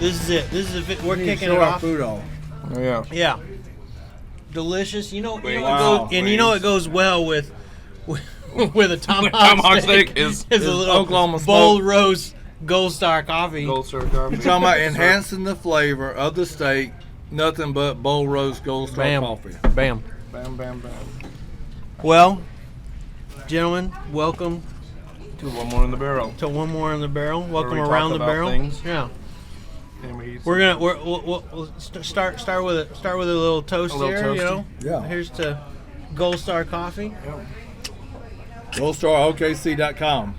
This is it. We're kicking show it our off. food off. Oh, yeah. Yeah. Delicious. You know Wow. it goes well with a tomahawk Tomahawk steak. steak is a little Oklahoma bold smoke. roast Gold Star Coffee. Gold Star Coffee. You're talking about enhancing the flavor of the steak. Nothing but bowl roast Gold Star Bam. Coffee. Bam. Bam, bam, bam. Well, gentlemen, welcome To one more in the barrel. to one more in the barrel. Welcome we around talk the about barrel. things. Yeah. And we eat We'll start with a little toast A little here. You toasty. know. Yeah. Here's to Gold Star Coffee. GoldStarOKC.com.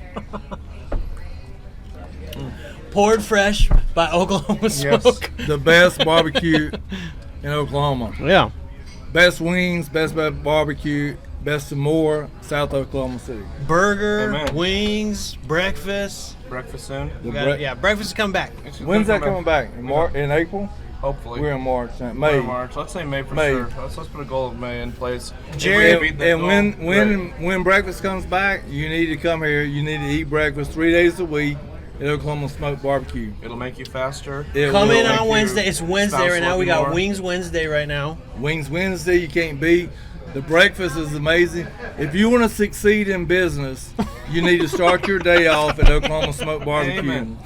Poured fresh by Oklahoma Smoke. The best barbecue in Oklahoma. Yeah. Best wings, best barbecue, best and more, South Oklahoma City. Burger, Amen. wings, breakfast. breakfast soon. The Breakfast is coming back. When's that coming back? In April? Hopefully. We're in March. We're May. in March. Let's say May for May. sure. Let's put a goal of May in place. Jerry- If we beat that And goal, great. when breakfast comes back, you need to come here. You need to eat breakfast 3 days a week at Oklahoma Smoke Barbecue. It'll make you faster. It Come will in make on you- Wednesday. It's Wednesday spouse right now. love We you got more. Wings Wednesday right now. Wings Wednesday, you can't beat. The breakfast is amazing. If you want to succeed in business, you need to start your day off at Oklahoma Smoke Barbecue. Amen.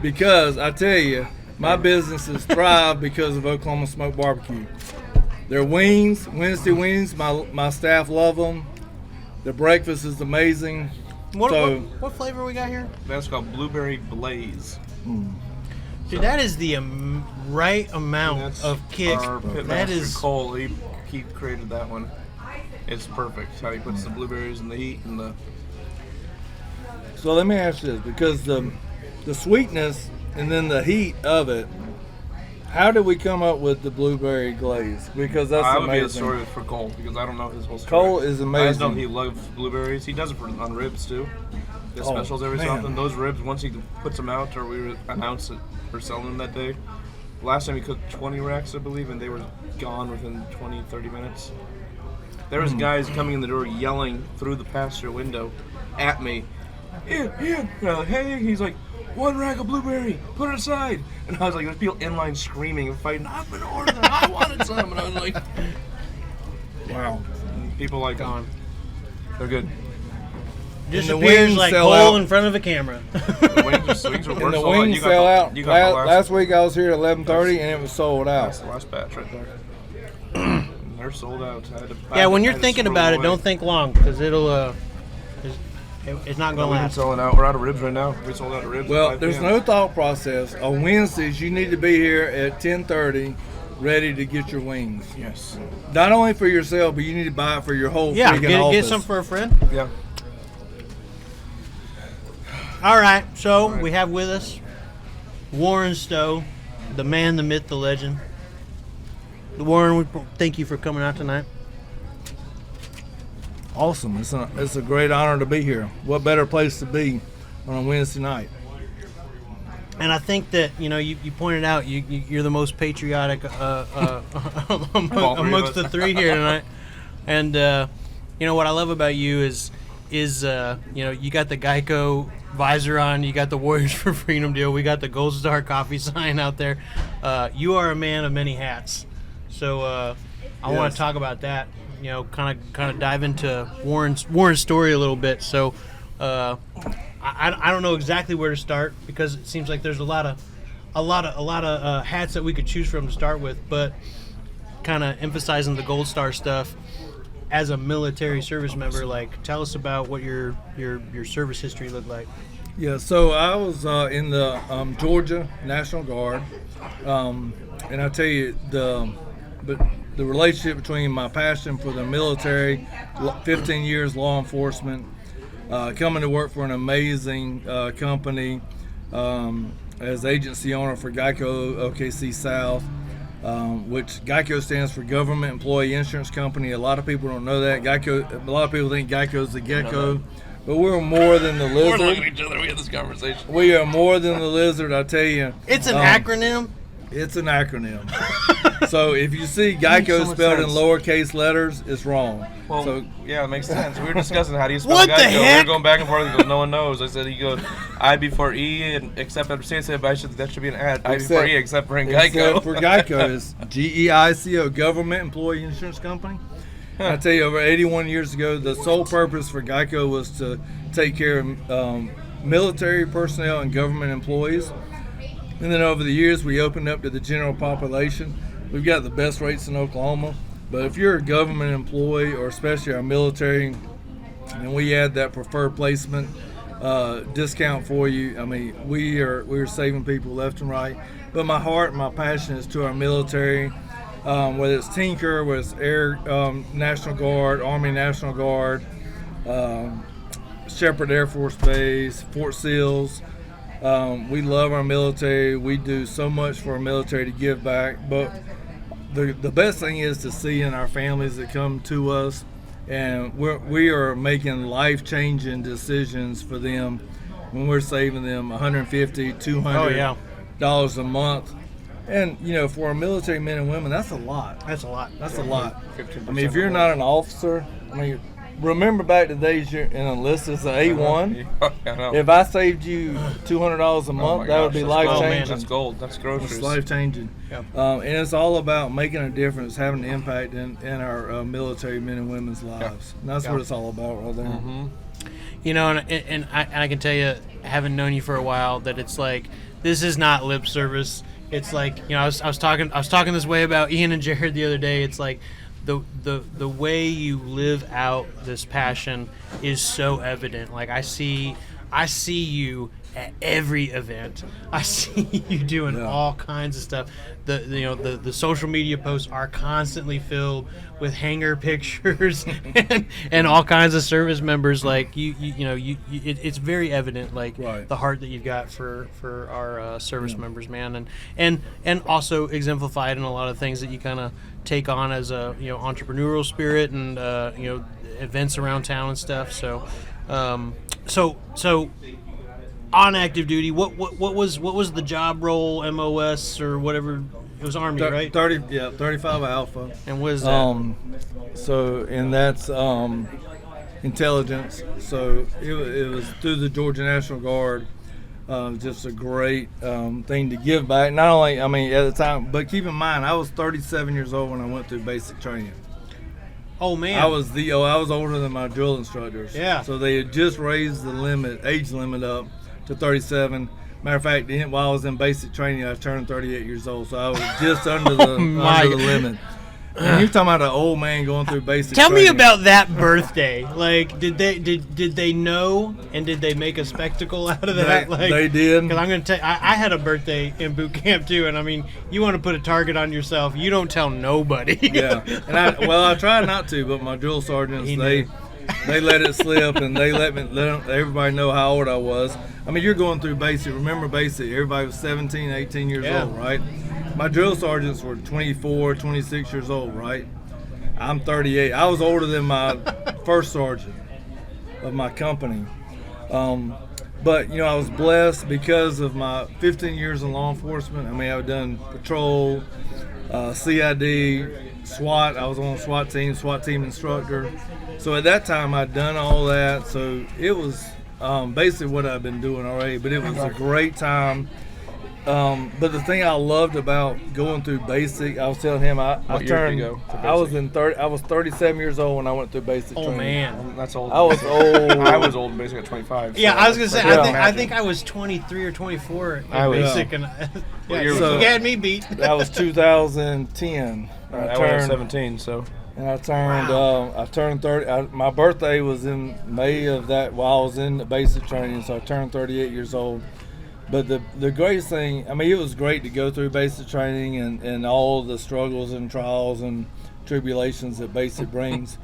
Because I tell you, my businesses thrive because of Oklahoma Smoke Barbecue. Their wings, Wednesday wings, my staff love them. The breakfast is amazing. What flavor we got here? That's called Blueberry Blaze. Dude, that is the right amount That's of kick. Our That pitmaster is Cole. He created that one. It's perfect. How he puts the blueberries in the heat and the. So let me ask you this, because the sweetness and then the heat of it, how did we come up with the blueberry glaze? Because that's I would be the amazing. story for Cole because I don't know his whole story. Cole is I just know amazing. he loves blueberries. He does it on ribs too. The Oh, specials every so man. often. Those ribs, once he puts them out or we announce it or selling them that day. Last time he cooked 20 racks, I believe, and they were gone within 20, 30 minutes. There was guys coming in the door yelling through the pasture window at me. Hey, he's like, 1 rack of blueberry, put it aside. And I was like, there's people in line screaming and fighting, I've been ordering, I wanted some. And I was like, Wow. people like gone. They're good. Just And the appears wings like sell Cole out. in front of a camera. The wings are And worse. the Sold out. wings You got sell the- out. You got the Last week I was here at 11:30 and it was sold That's out. the last batch right there. They're sold out. Yeah, when you're thinking about it, don't think long because it's not going to We've been last. selling out. We're out of ribs right now. We sold out of ribs. at Well, 5 there's p.m. no thought process. On Wednesdays, you need to be here at 10:30, ready to get your wings. Yes. Not only for yourself, but you need to buy it for your whole Yeah, freaking get office. some for a friend. Yeah. All right, so we have with us Warren Stowe, the man, the myth, the legend. Warren, we thank you for coming out tonight. Awesome. It's a great honor to be here. What better place to be on a Wednesday night? And I think that, you pointed out you're the most patriotic amongst the three here tonight. And, what I love about you is you got the Geico visor on, you got the Warriors for Freedom deal, we got the Gold Star Coffee sign out there. You are a man of many hats. So I want to talk about that, kind of dive into Warren's story a little bit. So I don't know exactly where to start because it seems like there's a lot of hats that we could choose from to start with, but kind of emphasizing the Gold Star stuff. As a military service member, tell us about what your service history looked like. Yeah, so I was in the Georgia National Guard, and I tell you the relationship between my passion for the military, 15 years law enforcement, coming to work for an amazing company as agency owner for Geico OKC South. Which Geico stands for Government Employee Insurance Company. A lot of people don't know that. A lot of people think Geico's the gecko, but we're more than the We're looking lizard. at each other. We had this conversation. We are more than the lizard, I tell you. It's an acronym. It's an acronym. So if you see Makes Geico so much spelled in sense. lowercase letters, it's wrong. Well, So yeah, it makes sense. We were discussing how do you spell What the Geico. We heck? were going back and forth. He goes, no one knows. I said, he goes, I before E, and except understand. I said, but that should be an ad. I before E, except for in Geico. except for Geico is GEICO, Government Employee Insurance Company. I tell you, over 81 years ago, the sole purpose for Geico was to take care of military personnel and government employees. And then over the years, we opened up to the general population. We've got the best rates in Oklahoma. But if you're a government employee, or especially our military, and we add that preferred placement discount for you, I mean, we're saving people left and right. But my heart and my passion is to our military. Whether it's Tinker, whether it's Air National Guard, Army National Guard, Shepherd Air Force Base, Fort Seals. We love our military. We do so much for our military to give back. But the best thing is to see in our families that come to us, and we are making life-changing decisions for them when we're saving them $150, $200 a month. And, you know, for our military men and women, that's a lot. That's a lot. That's a lot. 15% I mean, if you're not an officer, I mean, remember back to the days you're in enlisted as an A1? I know. If I saved you $200 a month, Oh my that would gosh, be that's life gold, man. changing. That's gold. That's groceries. It's life changing. Yeah. And it's all about making a difference, having an impact in our military men and women's lives. And that's what it's all about right there. You know, and I can tell you, having known you for a while, that it's like, this is not lip service. It's like, you know, I was talking this way about Ian and Jared the other day. It's like the way you live out this passion is so evident. Like I see you at every event. I see you doing all kinds of stuff. The social media posts are constantly filled with hanger pictures and all kinds of service members. Like it's very evident, like the heart that you've got for our service members, man, and also exemplified in a lot of things that you kind of take on as a entrepreneurial spirit and events around town and stuff. So on active duty, what was the job role, MOS or whatever? It was Army, right? 35 Alpha. And what is that? And that's intelligence. So it was through the Georgia National Guard. Just a great thing to give back. Not only, I mean, at the time, but keep in mind, I was 37 years old when I went through basic training. Oh man! I was older than my drill instructors. Yeah. So they had just raised the age limit up to 37. Matter of fact, while I was in basic training, I turned 38 years old, so I was just under the limit. And you're talking about an old man going through basic Tell training. me about that birthday. Like, did they know, and did they make a spectacle out of that? They did. Because I'm going to tell you, I had a birthday in boot camp too, and I mean, you want to put a target on yourself, you don't tell nobody. Yeah. And I tried not to, but my drill sergeants, they let it slip, and they let everybody know how old I was. I mean, you're going through basic. Remember basic. Everybody was 17, 18 years old, right? My drill sergeants were 24, 26 years old, right? I'm 38. I was older than my first sergeant of my company. But, I was blessed because of my 15 years in law enforcement. I mean, I've done patrol, CID, SWAT. I was on a SWAT team instructor. So at that time, I'd done all that. So it was basically what I've been doing already. But it was a great time. But the thing I loved about going through basic, I was telling him I was 37 years old when I went through basic training. Oh man, that's old. I was old. I was old basically at 25. Yeah, so I was gonna say I think imagine. I was 23 or 24 in I was- basic, and So- you had me beat. That was 2010. I was 17, so. And I turned 30. My birthday was in May of that while I was in the basic training, so I turned 38 years old. But the greatest thing, I mean, it was great to go through basic training and all the struggles and trials and tribulations that basic brings.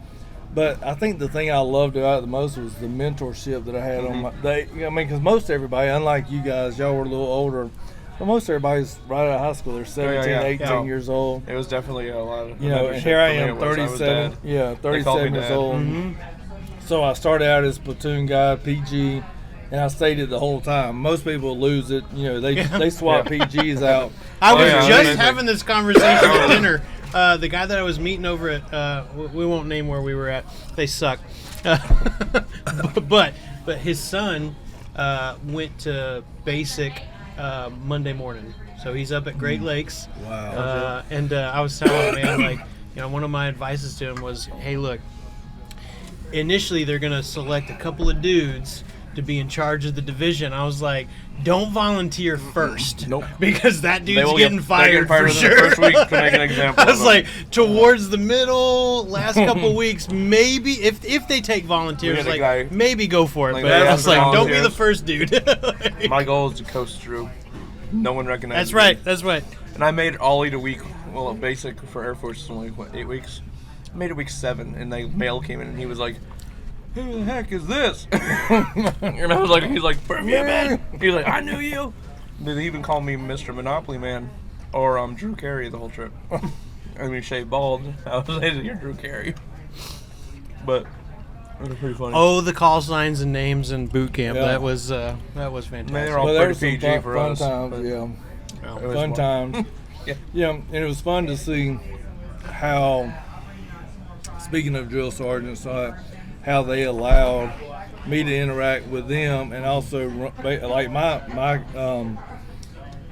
But I think the thing I loved about it the most was the mentorship that I had on my. Because most everybody, unlike you guys, y'all were a little older. But most everybody's right out of high school. They're 17, 18 years old. It was definitely a lot of. And here I am, for me, 37. They called me 37 years Dad. old. So I started out as platoon guy, PG. and I stayed it the whole time. Most people lose it. They swap PGs out. I was yeah, just amazing. having this conversation at dinner. The guy that I was meeting over at, we won't name where we were at. They suck. But his son went to basic Monday morning. So he's up at Great Lakes. Wow. And I was telling him, man, like, one of my advices to him was, hey, look, initially they're going to select a couple of dudes to be in charge of the division. I was like, don't volunteer first. Nope. Because that They dude's will getting fired for within sure. the first week to make an example. I was of like, them. towards the middle, last couple of weeks, maybe if they take volunteers, We had a like guy- maybe go for it. like, But I that's was like, don't be volunteers. the first dude. My goal is to coast through. No one recognizes That's right. me. That's right. And I made all 8 a week. Well, basic for Air Force is only, 8 weeks? I made it week 7, and the mail came in, and he was like, who the heck is this? And I was like, he's like, Perfume Man. He's like, I knew you. They even called me Mr. Monopoly Man, or Drew Carey the whole trip. I mean, shaved bald. I was like, you're Drew Carey. But it was pretty funny. Oh, the call signs and names in boot camp. Yeah. That was fantastic. Man, they were all Well, there pretty was some PG for fun us. times, but yeah. it was Fun fun. times. Yeah. And it was fun to see how, speaking of drill sergeants, how they allowed me to interact with them, and also like my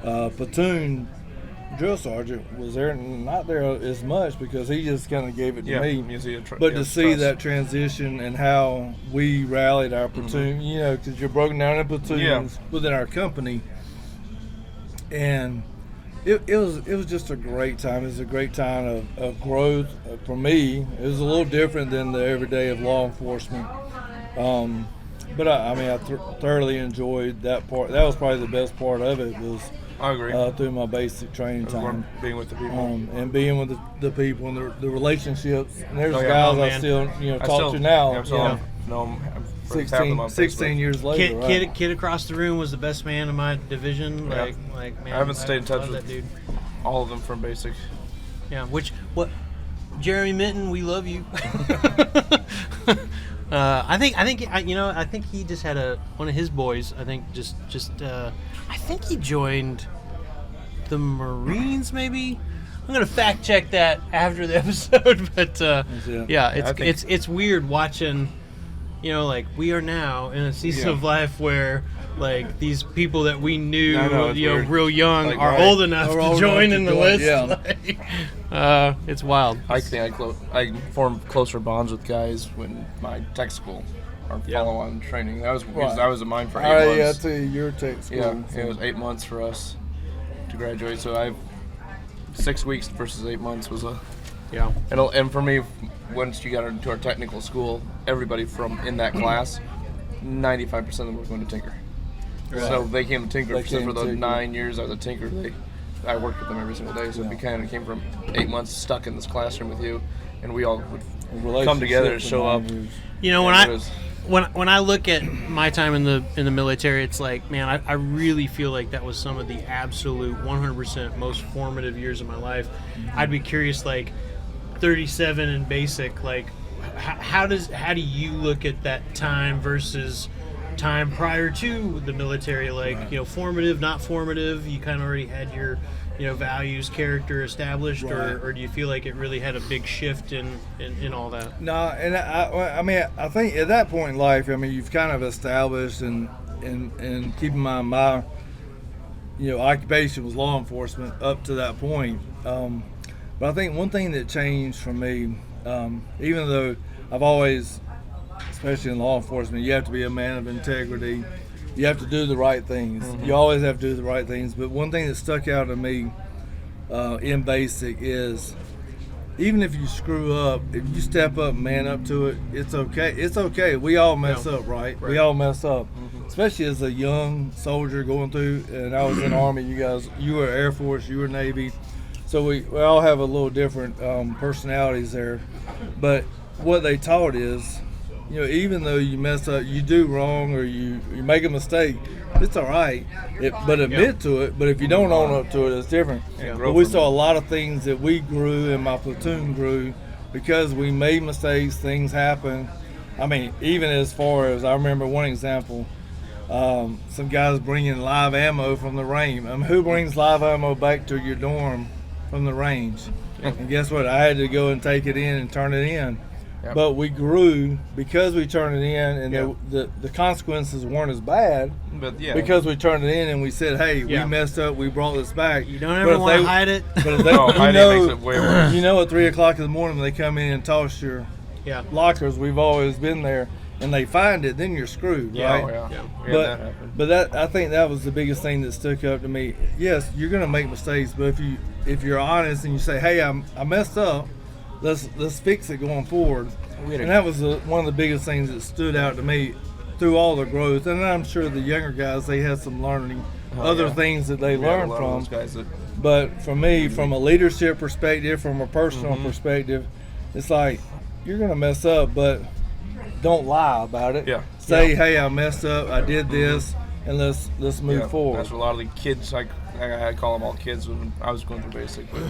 platoon drill sergeant was there, not there as much because he just kind of gave it to me. You see But to see that transition and how we rallied our platoon, because you're broken down in platoons within our company, and it was just a great time. It was a great time of growth for me. It was a little different than the everyday of law enforcement, but I thoroughly enjoyed that part. That was probably the best part of it was I agree. through my basic training time. Being with the people. And being with the people and the relationships. And there's Oh, yeah. guys Oh, I man. still I talk still- to now. Yeah, I'm still know him for half of them on 16 Facebook. years later. Kid across the room was the best man in my division. Yeah. Like man, I haven't stayed in touch love with that dude. all of them from basic. Yeah, Jeremy Minton, we love you. I think he just had one of his boys. I think I think he joined the Marines. Maybe I'm gonna fact check that after the episode. But yeah, it's weird watching. Like we are now in a season of life where like these people that we knew, weird. real young, Like, are right. old enough to join in the list. Yeah. It's wild. I think I formed closer bonds with guys when my tech school or follow-on training. That was because I was in mine for 8 months. Yeah, I tell you, your tech school. Yeah, it was 8 months for us to graduate. So 6 weeks versus 8 months was and for me, once you got into our technical school, everybody from in that class, 95% of them were going to Tinker. Right. So they came to Tinker. They So came for the Tinker. 9 years I was at Tinker, I worked with them every single day. So we kind of came from 8 months stuck in this classroom with you, and we all would come together and show up. When I look at my time in the military, it's like, man, I really feel like that was some of the absolute 100% most formative years of my life. I'd be curious, like 37 in basic, like how do you look at that time versus time prior to the military? Like formative, not formative. You kind of already had your values, character established, or do you feel like it really had a big shift in all that? No, and I think at that point in life, you've kind of established and keep in mind my occupation was law enforcement up to that point. But I think one thing that changed for me, even though I've always, especially in law enforcement, you have to be a man of integrity. You have to do the right things. Mm-hmm. You always have to do the right things. But one thing that stuck out to me in basic is even if you screw up, if you step up and man up to it, it's okay. It's okay. We all mess up, right? We all mess up. Mm-hmm. Especially as a young soldier going through, and I was in the Army, you were Air Force, you were Navy. So we all have a little different personalities there. But what they taught is, even though you mess up, you do wrong, or you make a mistake, it's all right. But admit to it. But if you don't own up to it, it's different. Yeah. But we saw a lot of things that we grew and my platoon grew because we made mistakes, things happen. Even as far as, I remember one example, Some guys bringing live ammo from the range. Who brings live ammo back to your dorm from the range? And guess what? I had to go and take it in and turn it in. Yep. But we grew because we turned it in, and the consequences weren't as bad. But yeah, Because we turned it in and we said, "Hey, Yeah. we messed up. We brought this back." You don't ever want to hide it. But if they, no, hiding makes it way worse. you know, at 3 o'clock in the morning when they come in and toss your Yeah. lockers, we've always been there, and they find it, then you're screwed, right? Oh, yeah. Yeah. We had that happen. But I think that was the biggest thing that stuck up to me. Yes, you're gonna make mistakes, but if you're honest and you say, "Hey, I messed up. Let's fix it going forward." And that was one of the biggest things that stood out to me through all the growth. And I'm sure the younger guys, they had some learning, other things that they We had a learned lot of from. those guys that But for me, from a leadership perspective, from a personal perspective, it's like you're gonna mess up, but don't lie about it. Yeah. Say, "Hey, I messed up. I did this, and let's move forward." That's what a lot of the kids, I call them all kids when I was going through basic, but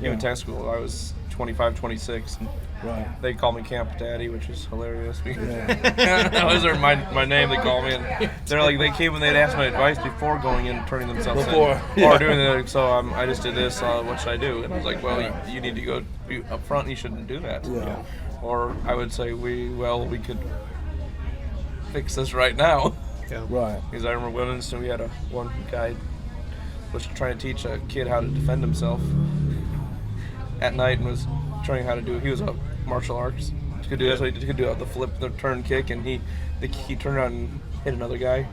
even tech school, I was 25, 26, and Right. they call me Camp Daddy, which is hilarious. That was my name. They call me, and they're like, they came and they'd ask my advice before going in and turning themselves in, or doing it. So I just did this. What should I do? And I was like, well, you need to go be up front. And you shouldn't do that. Yeah. Or I would say, we could fix this right now. Yeah. Right. Because I remember one instance we had one guy was trying to teach a kid how to defend himself at night, and was showing how to do. He was a martial arts. He could do that's what he could do, the flip, the turn kick, and he turned around and hit another guy,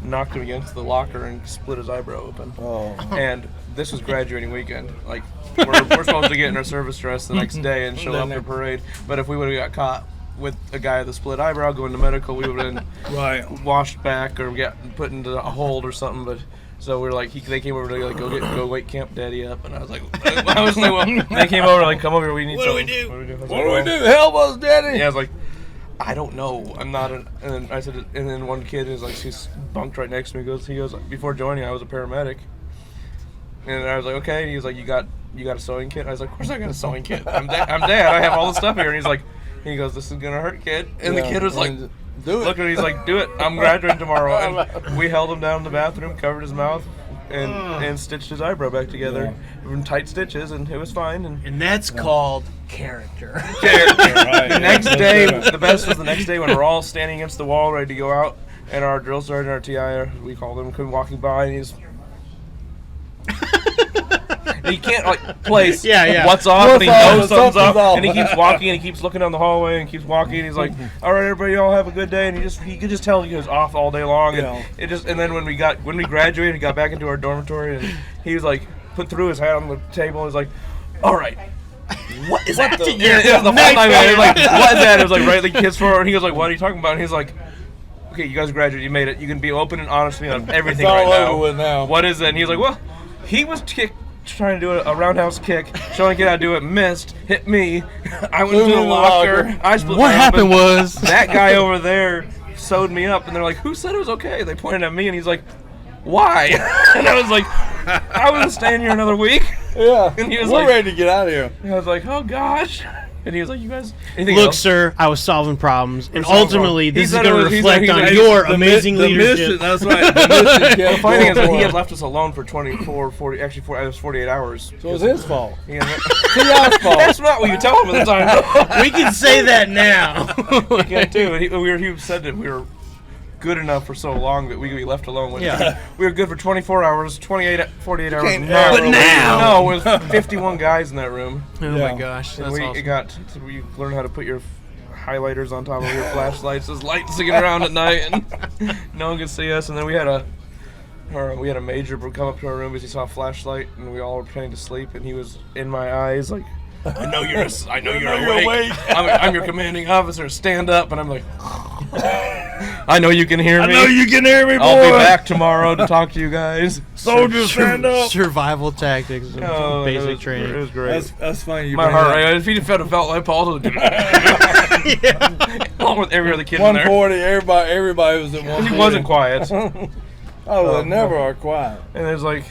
knocked him against the locker, and split his eyebrow open. Oh. And this was graduating weekend. Like we're supposed to get in our service dress the next day and show up to parade. But if we would have got caught with a guy with a split eyebrow going to medical, we would have been Right. washed back or got put into a hold or something. But so we were like, they came over to like go wake Camp Daddy up, and I was like, well, they came over like, come over here, we need What do we something. do? What do we do? I was What like, do we well, do? Help us, Daddy! yeah, I was like, I don't know. I'm not an. And then I said, and then one kid is like, he's bunked right next to me. He goes, before joining, I was a paramedic. And I was like, okay. And he was like, you got a sewing kit? I was like, of course I got a sewing kit. I'm dad. I have all the stuff here. And he's like, he goes, this is gonna hurt, kid. And the kid was like, do it. look at him. He's like, do it. I'm graduating tomorrow. And we held him down in the bathroom, covered his mouth, and stitched his eyebrow back together in tight stitches, and it was fine. And that's called character. Right. the next day, the best was the next day when we're all standing against the wall ready to go out, and our drill sergeant, our TI, we call him, came walking by, and he's. He can't like place what's off, and he knows something's off, and he keeps walking, and he keeps looking down the hallway, and keeps walking, and he's like, "All right, everybody, all have a good day." And he could just tell he was off all day long, and and then when we graduated, got back into our dormitory, and he was like, threw his hat on the table, and was like, "All right, what is that?" Yeah, it was the whole time. It was like, "What is that?" It was like right, the kids forward, and he was like, "What are you talking about?" And he's like, "Okay, you guys graduated, you made it. You can be open and honest with me on everything It's all right over with now. What is it?" And he's like, "Well, he was trying to do a roundhouse kick, showing a kid how to do it, missed, hit me. I went to the locker. I split What my happened open. was That guy over there sewed me up, and they're like, who said it was okay? They pointed at me, and he's like, why?" And I was like, I wasn't staying here another week. Yeah. And he was We're like, ready to get out of here. and I was like, oh gosh. And he was like, you guys, anything Look, else? sir, I was solving problems, and solving ultimately, problems. this He is said going to he said- reflect on he said- your The amazing mission, leadership. that's right. The mission The funny thing is that he forward. had left us alone for 24, 40, actually, it was 48 hours. So it was his fault. He had- T.I.'s fault. That's not what you tell him at the time. We can say that now. Yeah, too. And he said that we were good enough for so long that we could be left alone. When we were good for 24 hours, 48 hours. But now. No, it was 51 guys in that room. Oh Yeah. my gosh, And that's we awesome. we learned how to put your highlighters on top of your flashlights as lights sticking around at night, and no one could see us. And then we had a major come up to our room because he saw a flashlight, and we all were pretending to sleep, and he was in my eyes like, I know you're awake. I'm your commanding officer. Stand up. And I'm like, I know you can hear me. I know you can hear me, boy. I'll be back tomorrow to talk to you guys. Soldiers, stand up. Survival tactics, and Oh, basic it was training. great. That's funny. You My bring heart that. rate. If he'd felt like Paul, along with every other kid in there. 140. Everybody was at 140. He wasn't quiet. Oh, well, never are quiet. And there's like,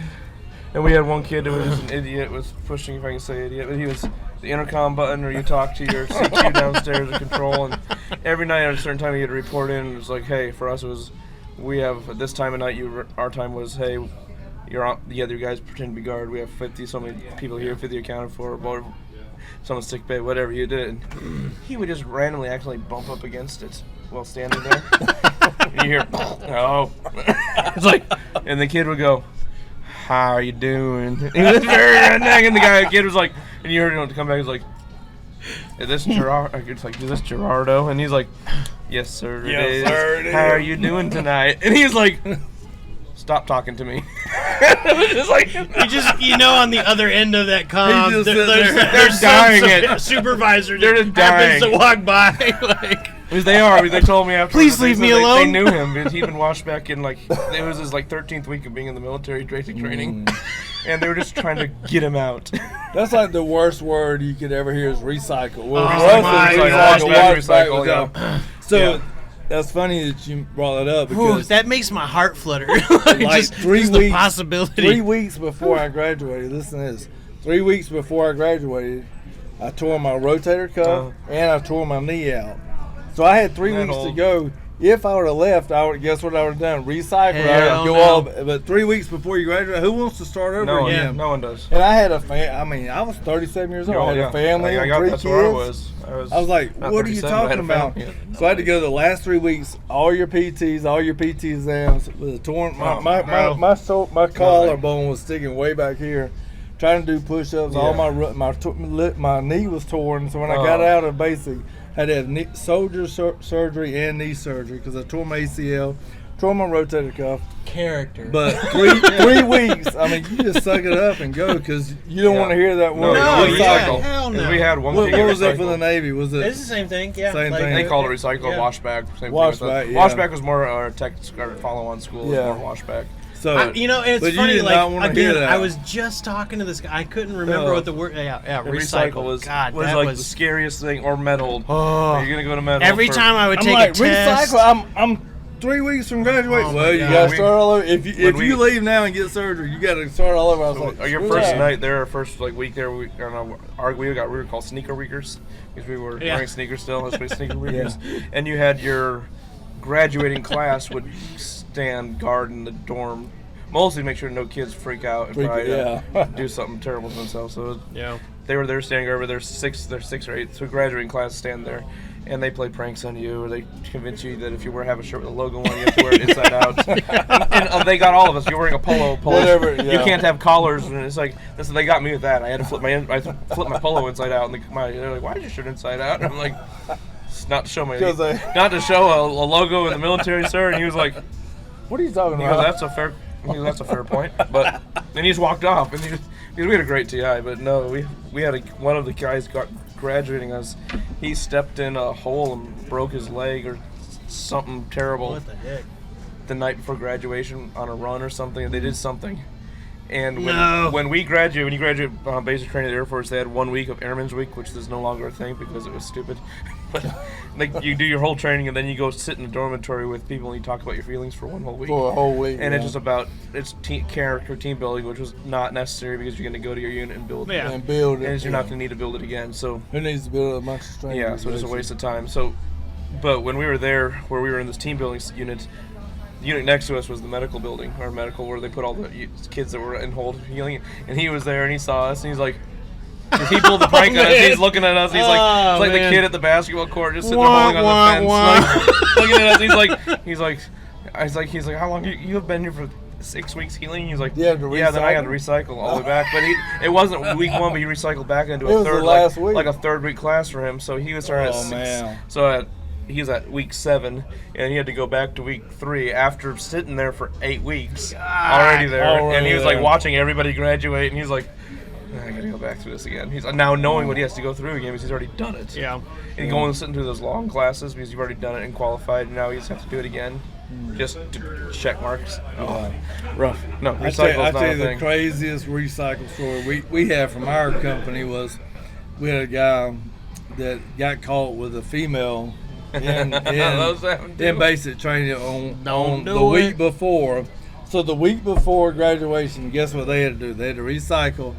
and we had one kid who was just an idiot, was pushing, if I can say idiot, but he was the intercom button where you talk to your CQ downstairs at control, and every night at a certain time he had to report in, and it was like, hey, for us it was we have at this time of night. Our time was, hey, you're on, the other guys pretend to be guard. We have 50 so many people here, 50 accounted for, or someone's sick bay, whatever you did. And he would just randomly actually bump up against it while standing there. And you hear, oh, it's like, and the kid would go, how are you doing? He was very redneck, and the kid was like, and you heard him come back. He was like, is this Gerardo? It's like, is this Gerardo? And he's like, yes, sir. It is. How are you doing tonight? And he's like, stop talking to me. It was just like, on the other end of that comm, there's dying. Supervisor They're just dying. happens to walk by, like. Because they told me after. Please leave me alone. They knew him because he'd been washed back in it was his 13th week of being in the military basic training, and they were just trying to get him out. That's like the worst word you could ever hear is recycle. Well, recycle, yeah. So that's funny that you brought that up because that makes my heart flutter. like just 3 weeks, the possibility. 3 weeks before I graduated, listen to this. 3 weeks before I graduated, I tore my rotator cuff and I tore my knee out. So I had 3 weeks to go. If I would have left, guess what I would have done? Recycle. I would go off. But 3 weeks before you graduate, who wants to start over again? No one does. And I had a family. I was 37 years old. I had a family, 3 kids. That's where I was. I was like, what are you talking about? So I had to go the last 3 weeks, all your PT exams with a torn. My collarbone was sticking way back here. Trying to do push-ups. All my knee was torn. So when I got out of basic, I had to have shoulder surgery and knee surgery because I tore my ACL, tore my rotator cuff. Character. But 3 weeks, I mean, you just suck it up and go because you don't want to hear that word. Hell no. We had one. What was that for the Navy? Was it? It's the same thing. Yeah. Same thing. They called it recycle, washback. Same washback. thing. Washback was more our follow-on school. Yeah. Was more washback. So it's funny. I was just talking to this guy. I couldn't remember what the word. Recycle was. God, was that like was the scariest thing. Or metal. Oh, you're gonna go to metal. Every time I would take a test. Recycle. I'm 3 weeks from graduation. Well, you gotta start all over. If you leave now and get surgery, you gotta start all over. I was like, your first night there, our first week there, we were called sneaker weekers because we were wearing sneakers still. That's sneaker weekers, and you had your graduating class would stand guard in the dorm, mostly make sure no kids freak out and do something terrible to themselves. So they were there standing guard, but they're six or eight, so graduating class stand there. And they play pranks on you, or they convince you that if you have a shirt with a logo on, you have to wear it inside out. and they got all of us. You're wearing a polo. Whatever, You can't have collars, and it's like they got me with that. I had to flip my polo inside out, and they're like, "Why is your shirt inside out?" And I'm like, "It's not to show a logo in the military, sir." And he was like, "What are you talking about?" That's a fair point. But then he just walked off, and we had a great TI. But no, we had one of the guys graduating us. He stepped in a hole and broke his leg or something terrible. What the heck? The night before graduation on a run or something. They did something. And when you graduate basic training at the Air Force, they had 1 week of Airman's Week, which is no longer a thing because it was stupid. But you do your whole training and then you go sit in a dormitory with people and you talk about your feelings for one whole week. For a whole week. And it's just about character, team building, which was not necessary because you're going to go to your unit and build it. And build it. And you're not going to need to build it again. So who needs to build a bunch of strength? Yeah, so it's a waste of time. So, but when we were there, where we were in this team building unit, the unit next to us was the medical building, our medical, where they put all the kids that were in hold healing. And he was there, and he saw us, and he's like, he pulled the prank on us. He's looking at us. He's like the kid at the basketball court, just sitting there holding on the fence, looking at us. He's like, how long you have been here for 6 weeks healing? He's like, then I had to recycle all the way back. But it wasn't week 1, but he recycled back into a third week class for him. So he was starting at 6. He was at week 7, and he had to go back to week 3 after sitting there for 8 weeks already there. And he was like watching everybody graduate, and he's like, I gotta go back through this again. He's now knowing what he has to go through again because he's already done it. Yeah. And going and sitting through those long classes because you've already done it and qualified, and now you just have to do it again. Just to check marks. Rough. No, recycle's not a thing. The craziest recycle story we had from our company was we had a guy that got caught with a female in basic training on the week before. So the week before graduation, guess what they had to do? They had to recycle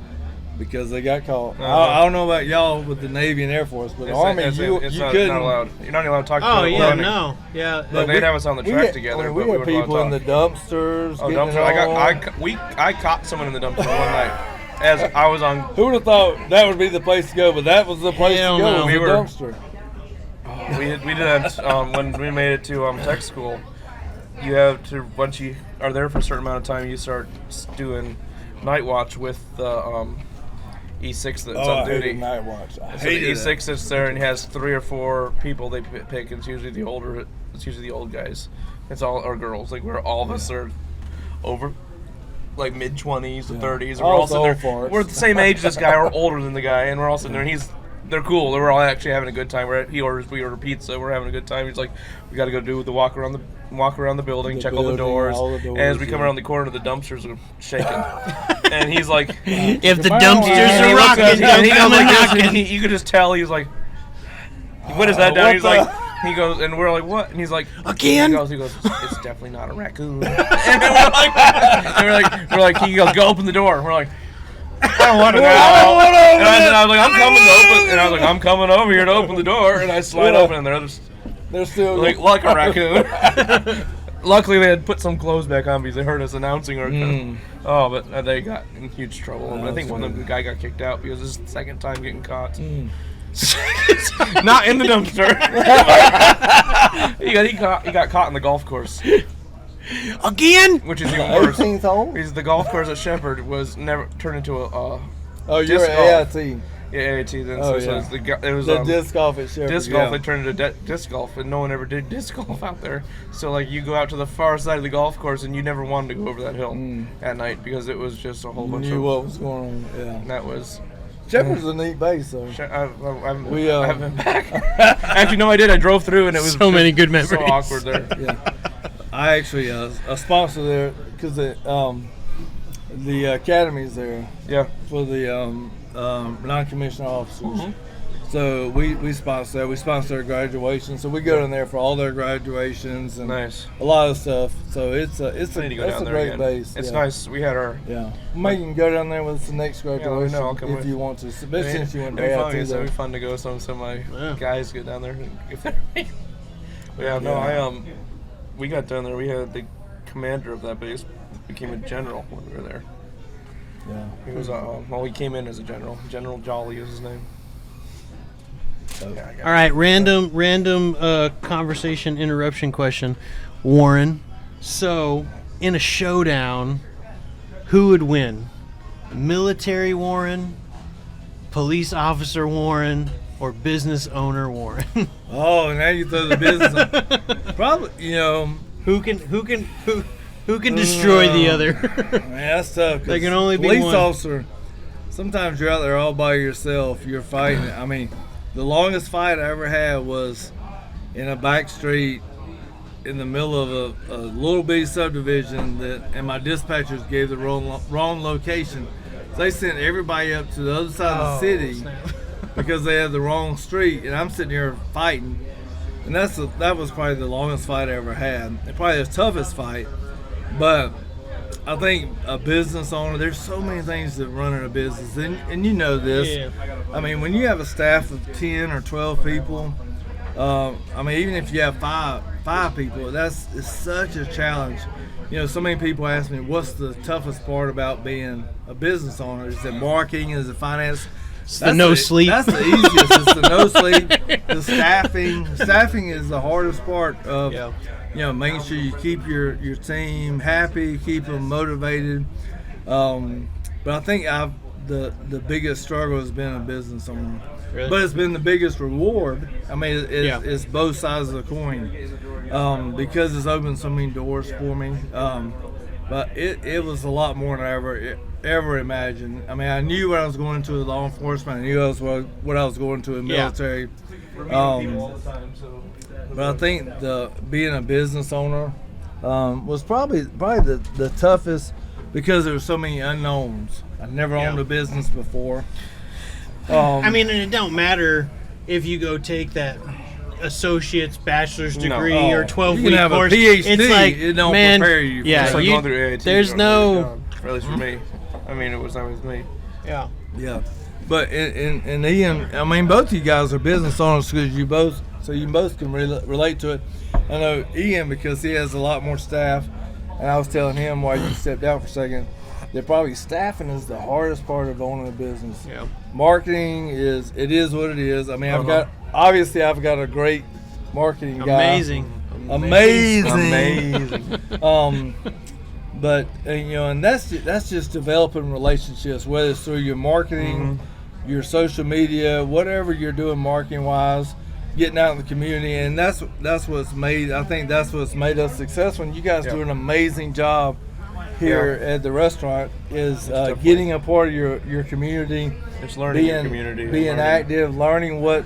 because they got caught. Uh-huh. I don't know about y'all with the Navy and Air Force, but Army, it's you not couldn't. allowed. You're not allowed to talk to Oh people yeah, running. no, yeah. But they'd have us on the track together. We but had weren't allowed people in to the talk. dumpsters. Oh, getting dumpster! it on. I caught someone in the dumpster one night as I was on. Who would have thought that would be the place to go? But that was the place Hell to go. no. Was We the were- dumpster. We did that when we made it to tech school. You have to, once you are there for a certain amount of time, you start doing night watch with the E6 that's Oh, on I hated duty. night watch. I So the hated E6 sits there and has 3 or 4 people they pick. It's usually the older. It's usually the old guys. It's all or girls. Like we're all of us are over, like mid 20s to 30s. We're All all sitting there. farts. We're the same age as this guy, or older than the guy, and we're all sitting there. And they're cool. We're all actually having a good time. We order pizza. We're having a good time. He's like, we got to go do the walk around the building, check all the doors. And as we come around the corner, the dumpsters are shaking. And he's like, If the Come on. dumpsters and are he looks at us, rocking, and he don't goes come like this, and knocking. you could just tell he's like, he put his head down. what He's the- like, he goes, and we're like, what? And he's like, Again? He goes, it's definitely not a raccoon. And we're like, he goes, go open the door. And we're like, I don't want to now. And I was like, I'm coming to open. And I was like, I'm coming over here to open the door. And I slide open, and they're just They're still like a raccoon. Luckily, they had put some clothes back on because they heard us announcing our. Oh, but they got in huge trouble. But I think one of them, the guy got kicked out because this is the second time getting caught. Not in the dumpster. he got caught in the golf course, Again? which is even worse. 18th hole. Because the golf course at Shepherd was never turned into a Oh, you're disc at golf. AIT. yeah, AAT. Then Oh, so yeah. it was The disc golf at Shepherd. disc golf. They turned it into disc golf, and no one ever did disc golf out there. So like you go out to the far side of the golf course, and you never wanted to go over that hill at night because it was just a whole You bunch knew of. what was going on. Yeah. And that was. Shepherd's a neat base, though. I haven't been back. Actually, no, I did. I drove through, and it was So many good so memories. awkward there. Yeah. I actually a sponsor there because the academy's there Yeah. for the non-commissioned officers. So we sponsor that. We sponsor their graduation. So we go in there for all their graduations and Nice. a lot of stuff. So it's I need to go that's down a there great again. base. It's yeah. nice. We had our. Yeah, maybe you can go down there with the next let me graduation know. I'll come if with. you want to. Especially since you went to It'd be fun. AIT It'd there. be fun to go. Some of my Yeah. guys get down there. Yeah. No, Yeah. we got down there. We had the commander of that base became a general when we were there. Yeah. He was well, he came in as a general. General Jolly is his name. So, Yeah, I got All right, random conversation interruption question, Warren. So, in a showdown, who would win? Military Warren, police officer Warren, or business owner Warren? oh, now you throw the business on. Probably, who can destroy the other? Man, that's tough. 'cause There can only be police one. officer. Sometimes you're out there all by yourself. You're fighting. I mean, the longest fight I ever had was in a back street in the middle of a little bitty subdivision and my dispatchers gave the wrong location. So they sent everybody up to the other side of the city snap. because they had the wrong street, and I'm sitting here fighting. And that was probably the longest fight I ever had, and probably the toughest fight. But I think a business owner, there's so many things that run in a business, and you know this. Yeah. I mean, when you have a staff of 10 or 12 people, I mean, even if you have five people, it's such a challenge. So many people ask me, what's the toughest part about being a business owner? Is it marketing? Is it finance? It's the no sleep. That's the easiest. It's the no sleep. The staffing. Staffing is the hardest part of, making sure you keep your team happy, keep them motivated. But I think the biggest struggle has been a business owner. Really? But it's been the biggest reward. I mean, it's both sides of the coin because it's opened so many doors for me. But it was a lot more than I ever imagined. I mean, I knew what I was going into with law enforcement. I knew what I was going to in military. all the time, so. But I think being a business owner was probably the toughest because there were so many unknowns. I'd never owned a business before. I mean, and it don't matter if you go take that associate's bachelor's degree or 12-week you can have course. a PhD. It's like, it don't man, prepare you. For yeah, It's like you- going through AAT. there's you don't really no- know, at least for me. I mean, it was not with me. Yeah. Yeah, but and Ian, I mean, both of you guys are business owners because you both can relate to it. I know Ian because he has a lot more staff, and I was telling him while you stepped down for a second that probably staffing is the hardest part of owning a business. Yeah. Marketing is what it is. I mean, I've got a great marketing guy. Amazing. But and that's just developing relationships, whether it's through your marketing, your social media, whatever you're doing marketing wise, getting out in the community, and that's what's made us successful. And you guys do an amazing job here at the restaurant is getting a part of your community. It's learning your community, being active, learning what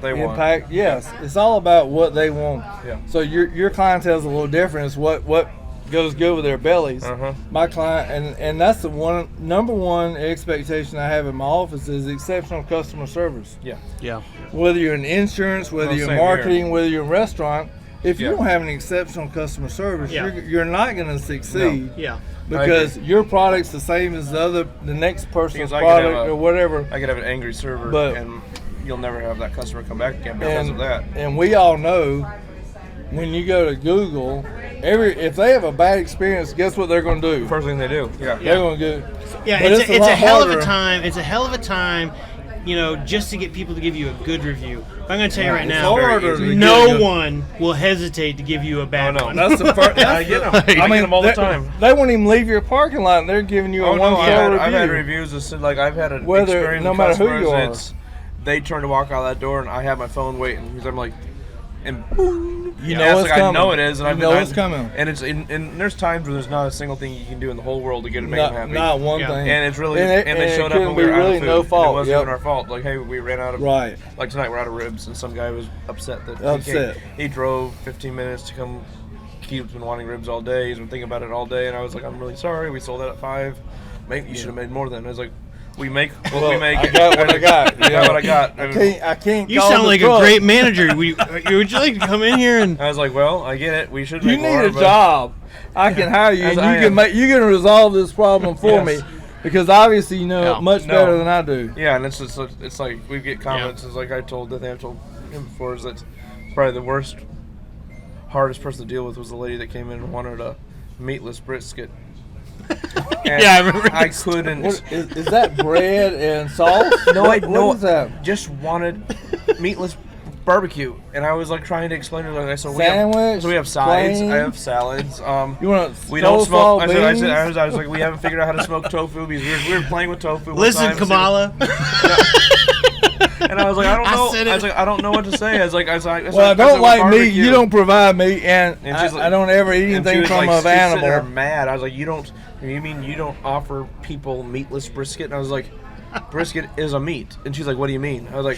they impact. want. Yes, it's all about what they want. Yeah. So your clientele is a little different. It's what goes good with their bellies. My client, and that's the number one expectation I have in my office is exceptional customer service. Yeah. Whether you're in insurance, whether you're in marketing, whether you're in restaurant, if you don't have an exceptional customer service, you're not going to succeed. No. Yeah. Because your product's the same as the next person's product or whatever. I could have an angry server, and you'll never have that customer come back again because of that. And we all know when you go to Google, if they have a bad experience, guess what they're going to do? First thing they do, they're going to go. Yeah, it's a hell of a time. It's a hell of a time. Just to get people to give you a good review. I'm going to tell you right now, no one will hesitate to give you a bad one. That's the first. I get them. I get them all the time. They won't even leave your parking lot, and they're giving you a one-star review. I've had reviews that said, like, I've had an experience no with matter who customers. you are. They turn to walk out that door, and I have my phone waiting because I'm like, and boom. You know it's coming. I know it is, and it's coming. And and there's times where there's not a single thing you can do in the whole world to get them make them happy. Not one thing. And it's really and they showed up and we were out of food. No fault. It wasn't even our fault. Like, hey, we ran out of like tonight we're out of ribs, and some guy was upset he drove 15 minutes to come. He's been wanting ribs all day. He's been thinking about it all day, and I was like, I'm really sorry. We sold that at 5. You should have made more than. I was like, we make what we make. I got what I got. I got what I got. I can't. You sound like a great manager. Would you like to come in here and? I was like, well, I get it. We should make more. You need a job. I can hire you. And you can resolve this problem for me, because obviously you know it much better than I do. Yeah, and it's like we get comments. It's like I told him before, is that probably the hardest person to deal with was the lady that came in and wanted a meatless brisket. I remember. I couldn't. Is that bread and sauce? What is that? Just wanted meatless barbecue, and I was like trying to explain to her. I said, sandwich. We have sides. Plain. I have salads. You want? We don't smoke. I was like, we haven't figured out how to smoke tofu because we were playing with tofu. Listen, Kamala. And I was like, I don't know. I was like, I don't know what to say. I was like, I don't like meat. You don't provide meat, and I don't ever eat anything from an animal. They're mad. I was like, you mean you don't offer people meatless brisket? And I was like, brisket is a meat. And she's like, what do you mean? I was like,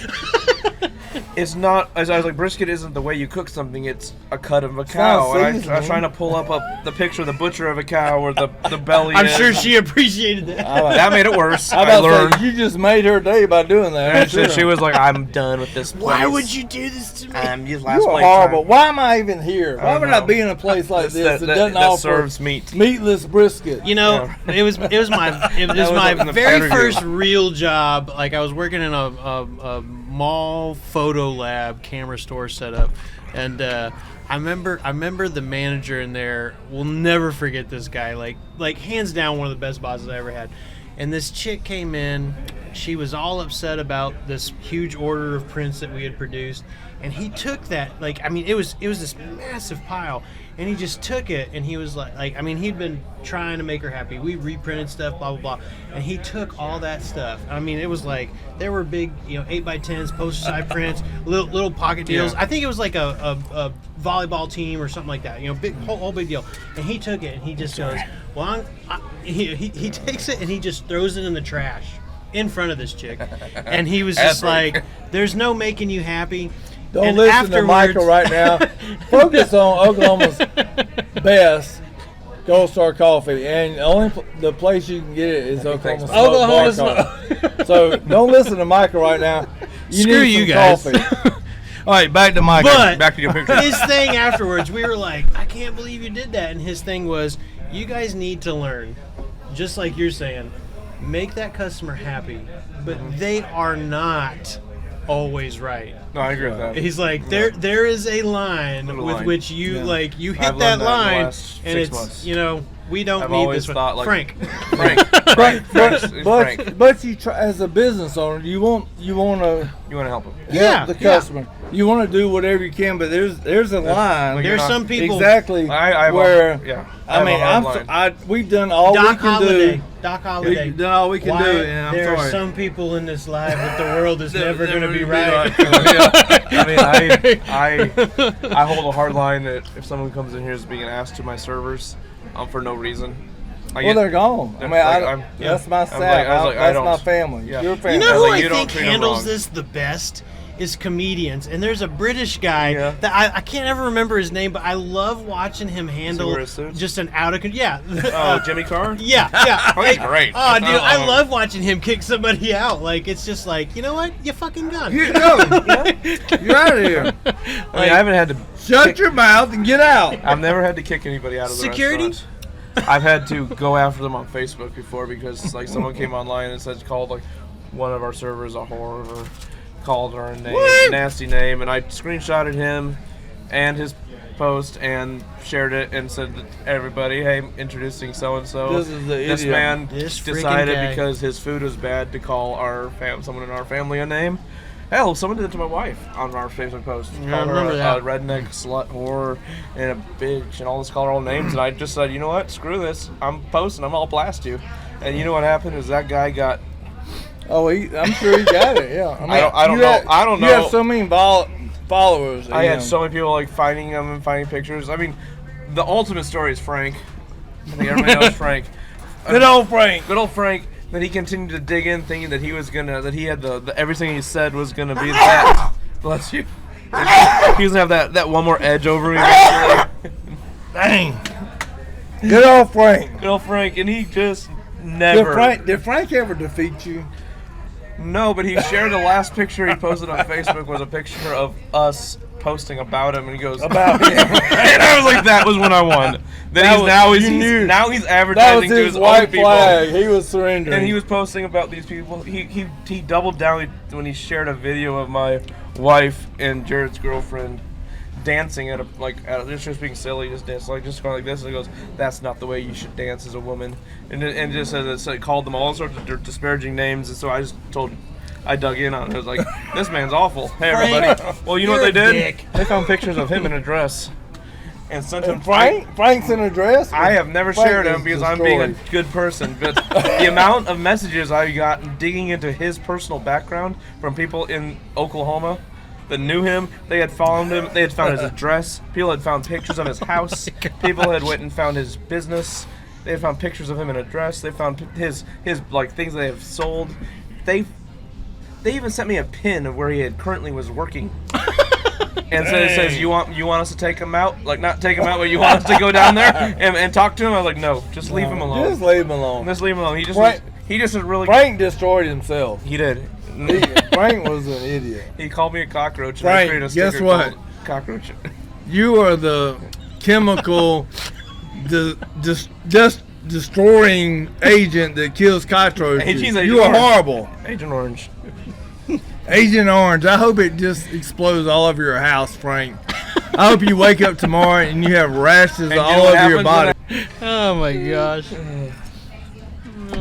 it's not. I was like, brisket isn't the way you cook something. It's a cut of a cow. And I was trying to pull up the picture of the butcher of a cow or the belly. I'm sure she appreciated that. That made it worse. I learned. You just made her day by doing that. And she was like, I'm done with this place. Why would you do this to me? You are horrible. Why am I even here? Why would I be in a place like this that doesn't offer serves meatless brisket? It was my very first real job. Like, I was working in a mall photo lab camera store setup, and I remember the manager in there. Will never forget this guy. Like hands down one of the best bosses I ever had. And this chick came in. She was all upset about this huge order of prints that we had produced, and he took that. It was this massive pile. And he just took it, and he was he'd been trying to make her happy. We reprinted stuff, blah, blah, blah. And he took all that stuff. It was like, there were big, 8x10s, poster side prints, little pocket deals. Yeah. I think it was like a volleyball team or something like that, whole big deal. And he took it, and he just goes, well, he takes it, and he just throws it in the trash in front of this chick. And he was just like, there's no making you happy. Don't listen to Michael right now. Focus on Oklahoma's best Gold Star Coffee, and the place you can get it is Oklahoma Smoke. So don't listen to Michael right now. Screw you guys. Coffee. All right, back to Michael. But back to your picture. His thing afterwards, we were like, I can't believe you did that. And his thing was, you guys need to learn, just like you're saying. make that customer happy, but they are not always right. No, I agree with that. He's like, there is a line with which you like you hit I've that learned that in the line, last and 6 it's months. we don't I've need always this one. thought, like, Frank. But you try, as a business owner, you want to You want to help him. help the customer. You want to do whatever you can, but there's a line. There's some people exactly where. We've done all Doc we can Holliday. do. Doc Holliday. We've done all we can do, and I'm there sorry. are some people in this life that the world is never going to be right. I mean, I hold a hard line that if someone comes in here as being an ass to my servers, for no reason. They're gone. That's my staff. That's my family. Yeah. Your family. You know who I you don't think treat 'em handles wrong. this the best is comedians. And there's a British guy Yeah. that I can't ever remember his name, but I love watching him handle wear a suit? just an out of control. Oh, Jimmy Carr? Yeah. Oh, he's great. Oh, dude, I love watching him kick somebody out. Like, it's just like, you know what? You fucking gun. Go. You're out of here. I mean, I haven't had to Shut your mouth and get out. I've never had to kick anybody out of the Security? restaurant. I've had to go after them on Facebook before because like someone came online and said called like one of our servers a whore or called her a nasty name, and I screenshotted him and his post and shared it and said to everybody, hey, introducing so and so. This is the This idiot. man This freaking decided guy. because his food was bad to call someone in our family a name. Hell, someone did it to my wife on our Facebook post. Yeah, Called I remember her that. a redneck, slut, whore, and a bitch, and all this call her all names. And I just said, you know what? Screw this. I'm posting. I'm all blast you. And you know what happened is that guy got. Oh, I'm sure he got it. Yeah. I don't know. I don't You know. have so many followers. I had so many people like finding them and finding pictures. I mean, the ultimate story is Frank. I think everybody knows Frank. Good old Frank. Good old Frank. That he continued to dig in, thinking that he was that he had the everything he said was gonna be that. Bless you. He was gonna have that one more edge over him. Dang. Good old Frank. Good old Frank, and he just never. Did Frank ever defeat you? No, but he shared the last picture he posted on Facebook was a picture of us posting about him, and he goes About him. and I was like, that was when I won. Then now he's That was advertising to his his own white people. flag. He was surrendering. And he was posting about these people. He doubled down when he shared a video of my wife and Jared's girlfriend dancing at just being silly, just going like this, and he goes, "That's not the way you should dance as a woman," and just said it called them all sorts of disparaging names, and so I dug in on it. I was like, "This man's awful." Hey everybody! Well, you know what they did? Dick. They found pictures of him in a dress and sent him. Frank's in a dress? I have never Frank shared him is because I'm being a destroyed. good person, but the amount of messages I got digging into his personal background from people in Oklahoma that knew him, they had followed him, they had found his address, people had found pictures of his house, people had went and found his business, they had found pictures of him in a dress, they found his like things they have sold. They even sent me a pin of where he had currently was working. And so it says, you want us to take him out? Like, not take him out, but you want us to go down there and talk to him? I was like, no, just leave him alone. Just leave him alone. Just leave him alone. He just is really... Frank destroyed himself. He did. Frank was an idiot. He called me a cockroach. And Frank, I created a guess sticker what? called Cockroach. You are the chemical destroying agent that kills cockroaches. Agent You are Orange. horrible. Agent Orange. Agent Orange, I hope it just explodes all over your house, Frank. I hope you wake up tomorrow and you have rashes you all know what over your happens body. Oh my gosh.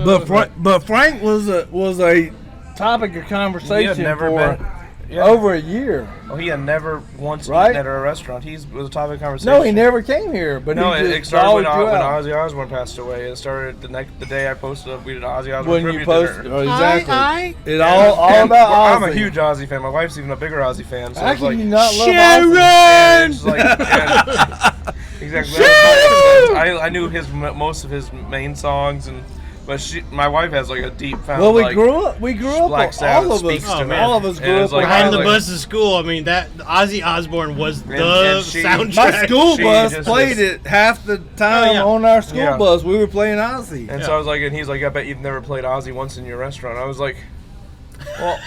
But Frank was a topic of conversation He had never for been... Yeah. over a year. Oh, he had never once Right? eaten at a restaurant. He was a topic of conversation. No, he never came here. But No, he it just started when dogged you out. Ozzy Osbourne passed away. It started the day I posted. We did Ozzy Osbourne When tribute you post, dinner. exactly. It And- all and about Ozzy. I'm a huge Ozzy fan. My wife's even a bigger Ozzy fan. So How it's can like, you not love Sharon! Ozzy? and it's like, and- exactly. I knew most of his main songs, but my wife has like a deep found. Well, we like, grew up. Black Sabbath All of speaks us. to me. All of us And grew it's up like- Behind the like- bus of school, I mean, that Ozzy Osbourne was the and she- soundtrack. My school She bus just played is- it half the time Oh, yeah. on our school Yeah. bus. We were playing Ozzy. And so I was like, and he's like, I bet you've never played Ozzy once in your restaurant. I was like, well,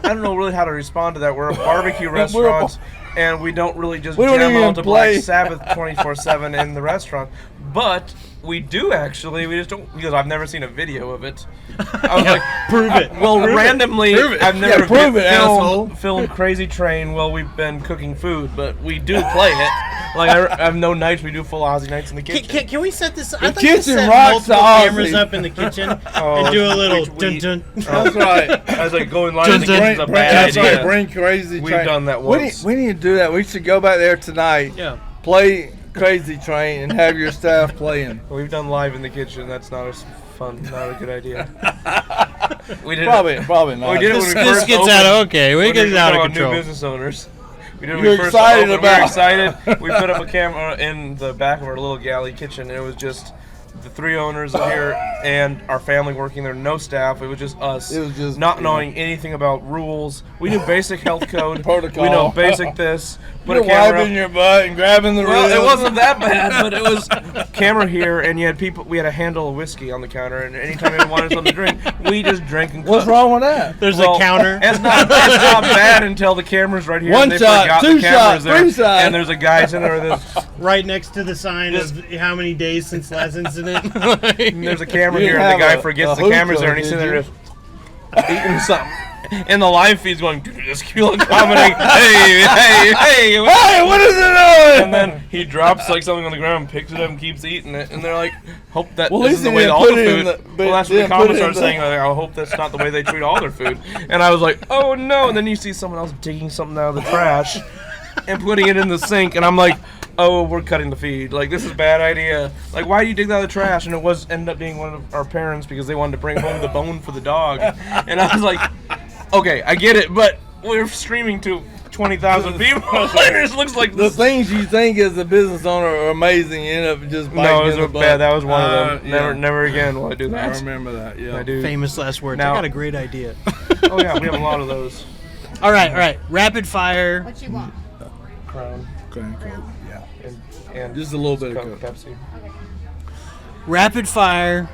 I don't know really how to respond to that. We're a barbecue restaurant, and we don't really just We don't jam even out to play. Black Sabbath 24/7 in the restaurant. But We do actually. We just don't, because I've never seen a video of it. I was like, prove it. Well, randomly, Prove it. I've never prove it, asshole. filmed Crazy Train while we've been cooking food, but we do play it. Like I have no nights. We do full Aussie nights in the kitchen. Can we set this? The I'd like to kitchen set rocks multiple the cameras Aussie. up in the kitchen and do a little dun dun. That's right. I was like, going live in the Dun, dun. kitchen's a bad That's idea. right. Bring Crazy We've Train. done that We once. need to do that. We should go back there tonight. Yeah. Play Crazy Train and have your staff playing. We've done live in the kitchen. That's not as fun. Not a good idea. We did Probably not. We did it when This we first gets opened. out of okay. We When get we out of were control. New business owners. We did it when You're we first excited opened. about- We were excited. We put up a camera in the back of our little galley kitchen, and it was just the 3 owners in here and our family working there. No staff. It was just us. It was just, not knowing anything about rules. We knew basic health code. Protocol. We know basic this. Put You're a camera wiping your butt and grabbing the Well, it ribs. wasn't that bad, but it was camera here, and you had people. We had a handle of whiskey on the counter, and anytime we wanted something to drink, we just drank and cooked. What's wrong with that? There's Well, a counter. It's not bad until the camera's right here. One and they shot, forgot two the camera's shots, there, 3 shots. and there's a guy sitting there with his. Right next to the sign of how many days since last incident. And there's a camera You here, didn't and the have guy a forgets the hookah, camera's there, and he's did sitting there you? just eating something. And the live feed's going, just keep commenting, hey, Hey, what is it doing? and then he drops like something on the ground, picks it up, and keeps eating it. And they're like, "Hope that Well, at this is least the he way didn't all the put it in food." the- Well, that's what the didn't put comments it are in the- saying. Like, I hope that's not the way they treat all their food. And I was like, "Oh no!" And then you see someone else digging something out of the trash and putting it in the sink, and I'm like, "Oh, we're cutting the feed. Like, this is a bad idea. Like, why do you dig that out of the trash?" And it was ended up being one of our parents because they wanted to bring home the bone for the dog. And I was like, "Okay, I get it, but we're streaming to 20,000 people. It just looks like The this." things you think as a business owner are amazing, you end up just biting No, it was in the a butt. bad. That was one of them. Yeah. Never again will I do I that. remember that. Yeah. I do. Famous last words. Now- I got a great idea. Oh yeah, we have a lot of those. All right. Rapid fire. What you want? Crown Okay, cool. Yeah. and Just a little bit of Coke, Coke. Pepsi. Rapid fire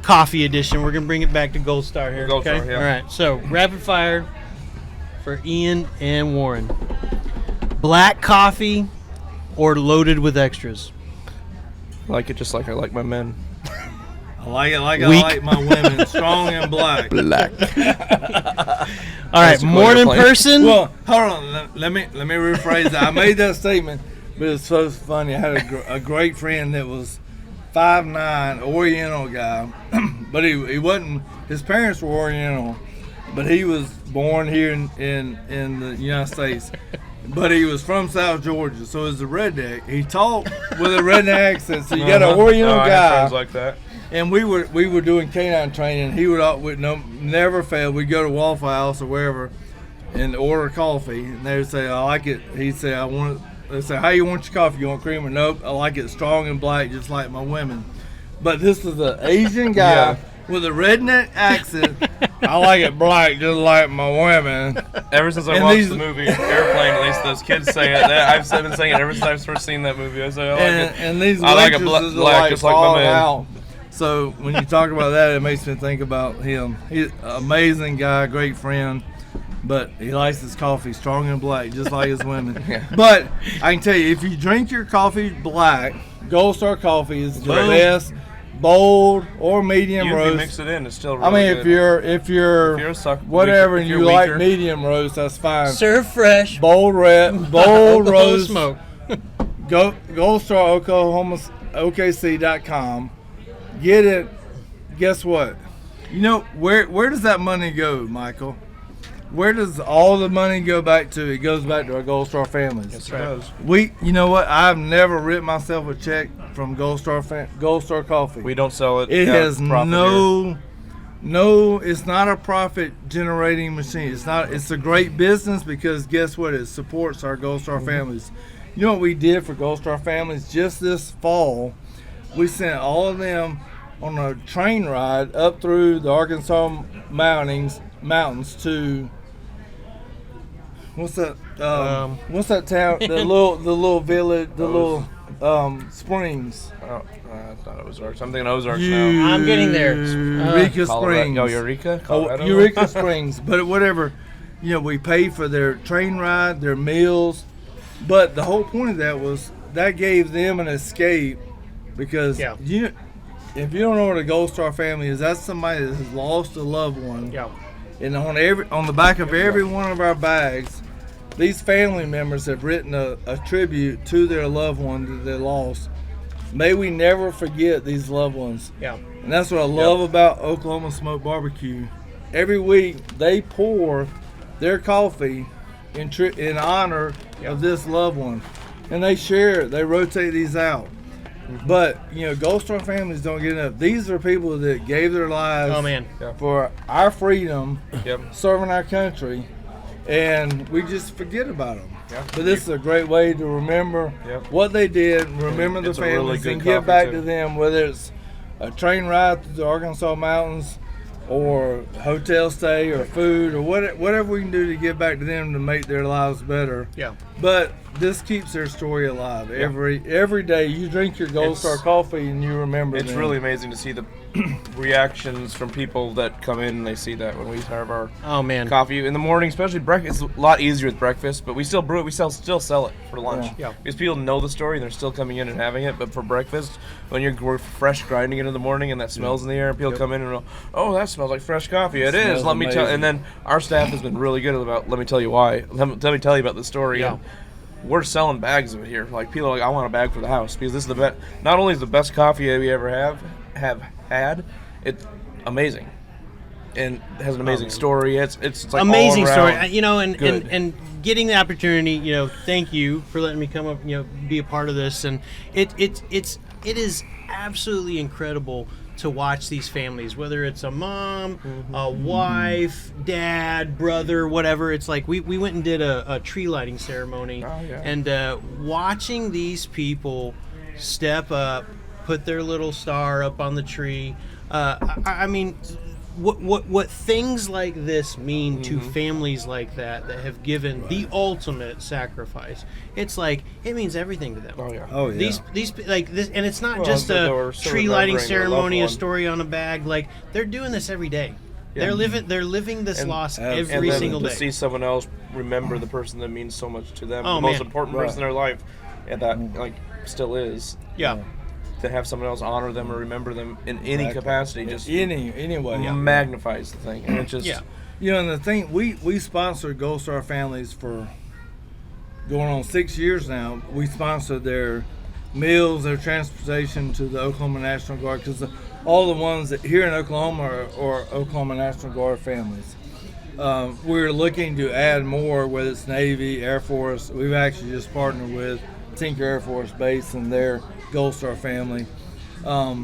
coffee edition. We're gonna bring it back to Gold Star here. Gold okay? Star, yeah. All right. So rapid fire for Ian and Warren. Black coffee or loaded with extras? I like it just like I like my men. I like it like Weak. I like my women, strong and black. Black. All right. That's what Morning you're playing. person. Well, hold on. Let me rephrase that. I made that statement, but it's so funny. I had a great friend that was 5'9", Oriental guy, but he wasn't. His parents were Oriental, but he was born here in the United States. But he was from South Georgia, so he's a redneck. He talked with a redneck accent. So you got an Oriental I have guy. friends like that. And we were doing canine training. He would never fail. We'd go to Waffle House or wherever and order coffee. And they would say, "I like it." He'd say, "I want it." They say, "How you want your coffee? You want cream or nope? I like it strong and black, just like my women." But this was an Asian guy Yeah. with a redneck accent. I like it black, just like my women. Ever since I And watched these- the movie Airplane, at least those kids say it. I've been saying it ever since I've first seen that movie. I say I like it. And these I like it waitresses are black, like just like my falling man. out. So when you talk about that, it makes me think about him. He's an amazing guy, great friend, but he likes his coffee strong and black, just like his women. Yeah. But I can tell you, if you drink your coffee black, Gold Star Coffee is the Bold. best, bold or medium You roast. mix it in, it's still really I mean, good. if you're a suck, whatever, if and you're you like weaker. medium roast, that's fine. Serve fresh. Bold red, bold roast. Smoke. Gold Star Oklahoma OKC.com. Get it. Guess what? You know where does that money go, Michael? Where does all the money go back to? It goes back to our Gold Star families. Yes, it does. You know what? I've never written myself a check from Gold Star Coffee. We don't sell it. It yeah, has profit no. It's not a profit generating machine. It's a great business because guess what? It supports our Gold Star families. You know what we did for Gold Star families just this fall? We sent all of them on a train ride up through the Arkansas mountains to what's that town? The little village, the little springs. here. Oh, I thought it was Ozarks. I'm thinking Ozarks now. I'm getting there. Eureka Springs. Oh, Eureka? Oh, Colorado? Eureka Springs. But whatever, we paid for their train ride, their meals. But the whole point of that was that gave them an escape because Yeah. if you don't know what a Gold Star family is, that's somebody that has lost a loved one. Yeah. And on the back of every one of our bags, these family members have written a tribute to their loved one that they lost. May we never forget these loved ones. Yeah. And that's what I love about Oklahoma Smoke Barbecue. Every week they pour their coffee in honor of this loved one, and they share it. They rotate these out. But Gold Star families don't get enough. These are people that gave their lives for our freedom, serving our country, and we just forget about them. But this is a great way to remember what they did, remember the families, and give back to them, whether it's a train ride through the Arkansas mountains or hotel stay or food or whatever we can do to give back to them to make their lives better. Yeah. But this keeps their story alive. Every day you drink your Gold Star coffee and you remember It's them. really amazing to see the reactions from people that come in and they see that when we serve our coffee in the morning, especially breakfast. It's a lot easier with breakfast, but we still brew it. We still sell it for lunch. Because people know the story and they're still coming in and having it. But for breakfast, when we're fresh grinding it in the morning and that smells in the air, and people come in and go, "Oh, that smells like fresh coffee." It is. Let me tell. And then our staff has been really good about. Let me tell you why. Let me tell you about the story. Yeah. We're selling bags of it here. Like people are like, I want a bag for the house because this is the best. Not only is the best coffee we ever have had, it's amazing, and it has an amazing story. It's like amazing all story. around And getting the opportunity. Thank you for letting me come up. Be a part of this, and it is absolutely incredible to watch these families, whether it's a mom, a wife, dad, brother, whatever. It's like we went and did a tree lighting ceremony, and watching these people step up, put their little star up on the tree. I mean, what things like this mean to families like that have given the ultimate sacrifice. It's like it means everything to them. Oh yeah. These like this, and it's not just a tree lighting ceremony, a story on a bag. Like they're doing this every day. They're living this loss every single day. To see someone else remember the person that means so much to them, the most important person in their life, and that still is. Yeah. To have someone else honor them or remember them in any capacity, just any way, magnifies the thing, and it just and the thing we sponsored Gold Star families for going on 6 years now. We sponsored their meals, their transportation to the Oklahoma National Guard, because all the ones that here in Oklahoma are Oklahoma National Guard families. We're looking to add more, whether it's Navy, Air Force. We've actually just partnered with Tinker Air Force Base and their Gold Star family. But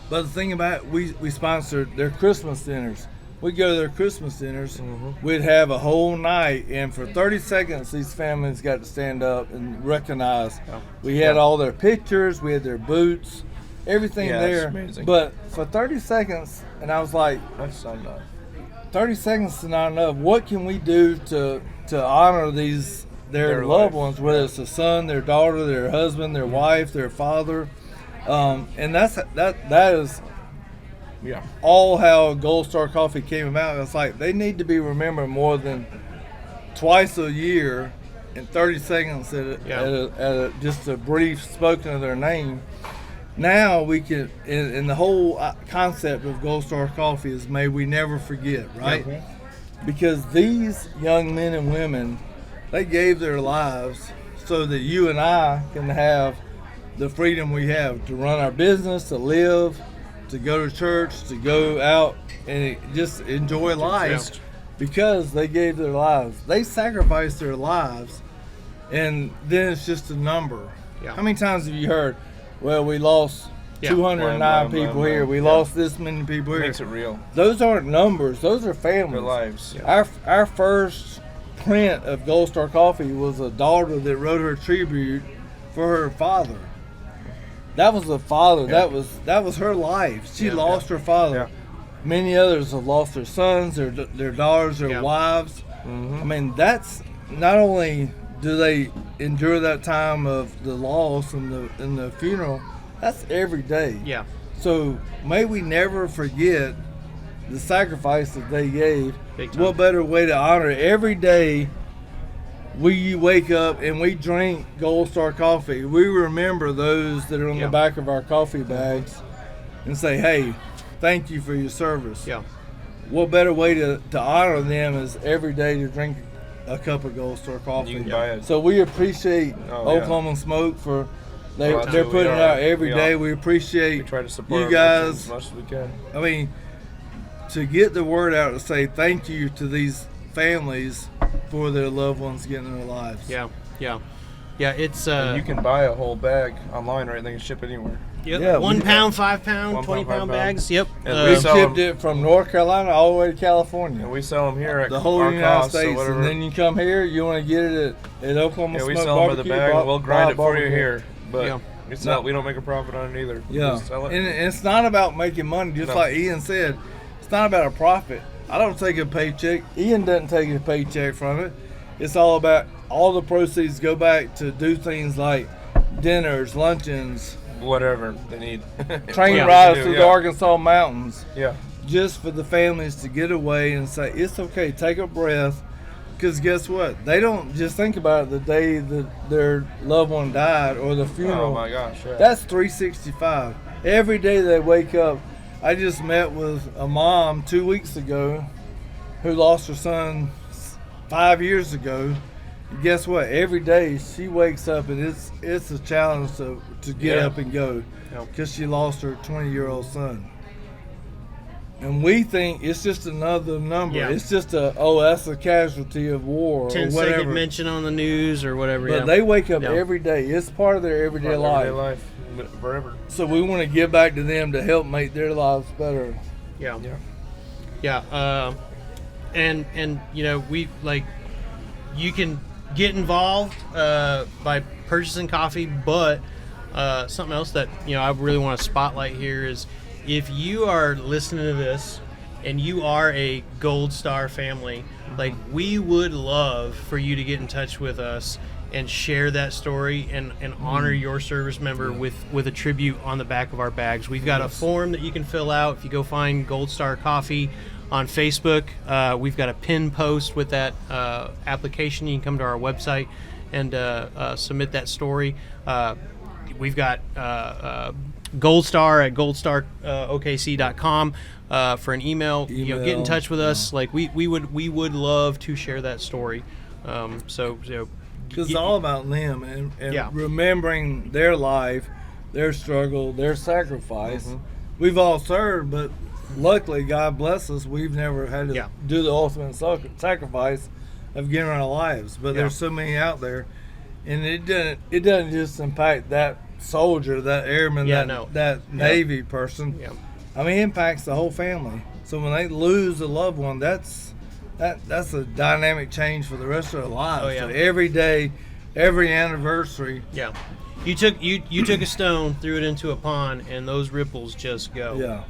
the thing about it, we sponsored their Christmas dinners. We'd go to their Christmas dinners. We'd have a whole night, and for 30 seconds, these families got to stand up and recognize. We had all their pictures, we had their boots, everything there. Amazing. But for 30 seconds, and I was like, that's not enough. 30 seconds is not enough. What can we do to honor their loved ones, whether it's a son, their daughter, their husband, their wife, their father, and that is all how Gold Star Coffee came about. It's like they need to be remembered more than twice a year in 30 seconds at just a brief spoken of their name. Now we can, and the whole concept of Gold Star Coffee is may we never forget, right? Because these young men and women, they gave their lives so that you and I can have the freedom we have to run our business, to live, to go to church, to go out and just enjoy life, because they gave their lives. They sacrificed their lives, and then it's just a number. How many times have you heard, well, we lost 209 people here, we lost this many people here? Makes it real. Those aren't numbers, those are families. Their lives. Our first print of Gold Star Coffee was a daughter that wrote her tribute for her father. That was a father. That was her life. She lost her father. Many others have lost their sons, their daughters, their wives. I mean, that's not only do they endure that time of the loss and the funeral, that's every day. So may we never forget the sacrifice that they gave. What better way to honor it? Every day we wake up and we drink Gold Star Coffee. We remember those that are on the back of our coffee bags, and say, hey, thank you for your service. Yeah. What better way to honor them is every day to drink a cup of Gold Star coffee. You can buy it. So we appreciate Oklahoma Smoke for they're putting it out every day. We appreciate we try to support you guys as much as we can. I mean, to get the word out to say thank you to these families for their loved ones getting in their lives. Yeah. It's And you can buy a whole bag online, right? They can ship anywhere. Yep. Yeah, 1 pound, 5 pound, 1 20 pound, 5 pound pound. bags. Yep. And We sell shipped them. it from North Carolina all the way to California. And we sell them here at The whole our United cost, States, so whatever. and then you come here. You want to get it at Oklahoma we Smoke sell them by the Barbecue, bag. and we'll grind it for you barbecue. here, but Yeah. we don't make a profit on it either. Yeah, We sell it. and it's not about making money. Just No. like Ian said, it's not about a profit. I don't take a paycheck. Ian doesn't take a paycheck from it. It's all about all the proceeds go back to do things like dinners, luncheons, Whatever they need. train Yeah. rides Yeah. through the Arkansas mountains, Yeah. just for the families to get away and say, it's okay, take a breath. Because guess what? They don't just think about it the day that their loved one died or the funeral. Oh my gosh. Yeah. That's 365. Every day they wake up. I just met with a mom 2 weeks ago who lost her son 5 years ago. Guess what? Every day she wakes up and it's a challenge to get Yeah. up and go Yeah. because she lost her 20-year-old son. And we think it's just another number. Yeah. It's just that's a casualty of war or 10-second whatever. mention on the news or whatever. But Yeah. they wake up Yeah. every day. It's part of their everyday life. Everyday life. Forever. So we want to give back to them to help make their lives better. Yeah. Yeah. Yeah. And we you can get involved by purchasing coffee, but something else that I really want to spotlight here is if you are listening to this and you are a Gold Star family, we would love for you to get in touch with us and share that story and honor your service member with a tribute on the back of our bags. We've got a form that you can fill out. If you go find Gold Star Coffee on Facebook, we've got a pin post with that application. You can come to our website and submit that story. We've got Gold Star at goldstarokc.com for an email. Get in touch with us. We would love to share that story. Because it's all about them and Yeah. remembering their life, their struggle, their sacrifice. Mm-hmm. We've all served, but luckily, God bless us, we've never had to do the ultimate sacrifice of giving our lives. But there's so many out there, and it doesn't just impact that soldier, that airman, that Navy person. Yeah. I mean, it impacts the whole family. So when they lose a loved one, that's a dynamic change for the rest of their lives. Oh, yeah. So every day, every anniversary. Yeah. You took a stone, threw it into a pond, and those ripples just go. Yeah.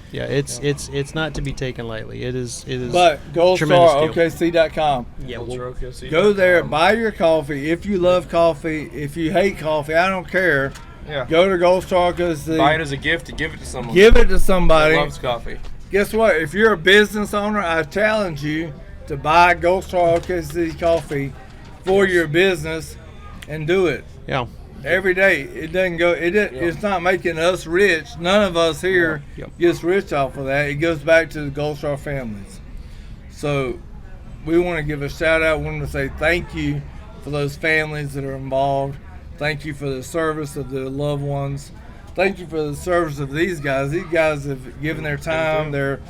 It's not to be taken lightly. It is. But tremendous deal. goldstarokc.com. Yeah. Go there, buy your coffee. If you love coffee, if you hate coffee, I don't care. Yeah. Go to Gold Star OKC. Buy it as a gift to give it to someone. Give it to that somebody. loves coffee. Guess what? If you're a business owner, I challenge you to buy Gold Star OKC coffee for your business and do it Yeah. every day. It doesn't go. It's not making us rich. None of us here gets rich off of that. It goes back to the Gold Star families. So we want to give a shout out. We want to say thank you for those families that are involved. Thank you for the service of their loved ones. Thank you for the service of these guys. These guys have given their time, their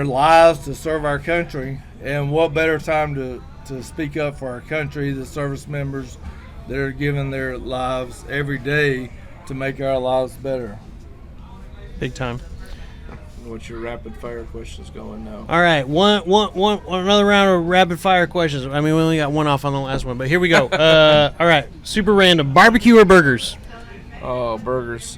lives to serve our country. And what better time to speak up for our country, the service members that are giving their lives every day to make our lives better. Big time. What's your rapid fire questions going now? All right, one another round of rapid fire questions. I mean, we only got one off on the last one, but here we go. All right, super random. Barbecue or burgers? Oh, burgers.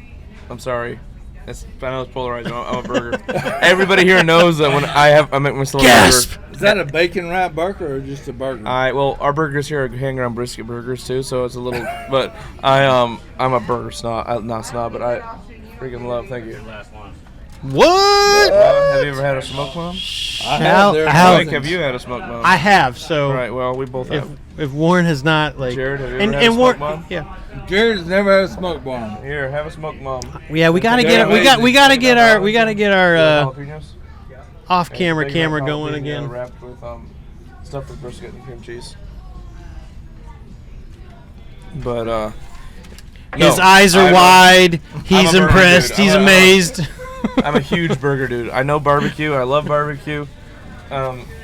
I'm sorry. I know it's polarizing. I'm a burger. Everybody here knows that when I make myself a Gasp! burger. Is that a bacon wrap burger or just a burger? Well, our burgers here are hand ground brisket burgers too, so it's a little. But I'm a burger snob. Not snob, but I freaking love. Thank you. What? Have you ever had a smoke bomb? I have. Mike, have you had a smoke bomb? I have. So All right. Well, we both have. if Warren has not, like, Jared, have you ever had a smoke Warren, bomb? yeah, Jared's never had a smoke bomb. Here, have a smoke bomb. yeah, we gotta They're get we gotta get our Jalapenos? off-camera Big camera red going jalapeno again. Wrapped with stuffed with brisket and cream cheese. But His no, eyes are I'm wide. He's burger impressed. dude. He's amazed. I'm a huge burger dude. I know barbecue. I love barbecue.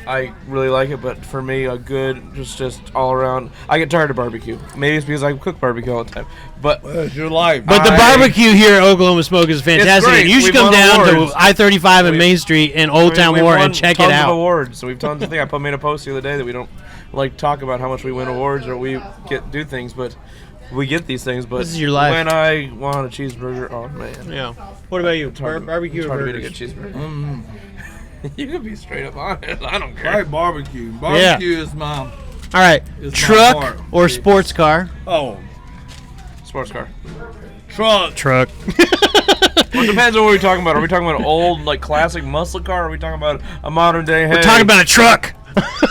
I really like it, but for me, a good, just all around. I get tired of barbecue. Maybe it's because I cook barbecue all the time. But Well, it's your life. But the barbecue here at Oklahoma Smoke is fantastic. great. And you should We've come won down awards. to I-35 and Main Street in Old Town we've Warren won and check it tons of out. awards. So we've tons of things. I made a post the other day that we don't like talk about how much we win awards or we do things, but we get these things. But This is your life. when I want a cheeseburger, oh man, Yeah. What about you? hard- Barbecue it's or hard to get a burgers? good cheeseburger. Mm. You can be straight up honest. I don't I care. like barbecue. Barbecue is my. All right. It's my Truck heart. or sports car? Oh, Sports car. truck. Truck. Well, it depends on what we're talking about. Are we talking about an old, like, classic muscle car? Or are we talking about a modern day? Hey, We're talking about a truck.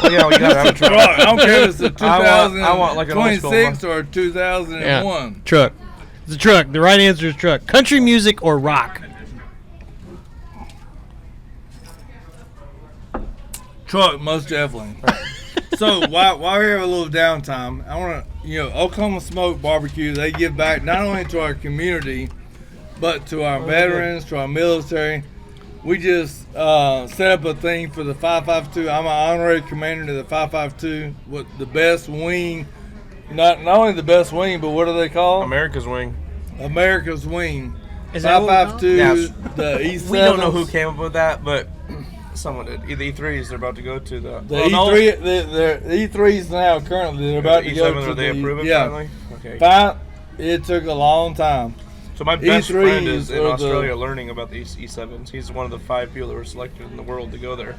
Well, yeah, we gotta have a truck. Truck. I don't care if it's a I want like an old school 2026 or 2001. Truck. It's a truck. The right answer is truck. Country music or rock? Truck, most definitely. So while we have a little downtime, I want to, Oklahoma Smoke Barbecue, they give back not only to our community, but to our veterans, to our military. We just set up a thing for the 552. I'm an honorary commander to the 552 with the best wing. Not only the best wing, but what do they call? America's wing. America's wing. Is that what we're 552, Yes. the E7. We don't know who came up with that, but someone did. The E3s they're about to go to the. The E3, the E3s now currently they're about to E7, go to are they the approve it yeah. finally? Okay. It took a long time. So my best E3s friend is in are the- Australia learning about the E7s. He's one of the 5 people that were selected in the world to go there.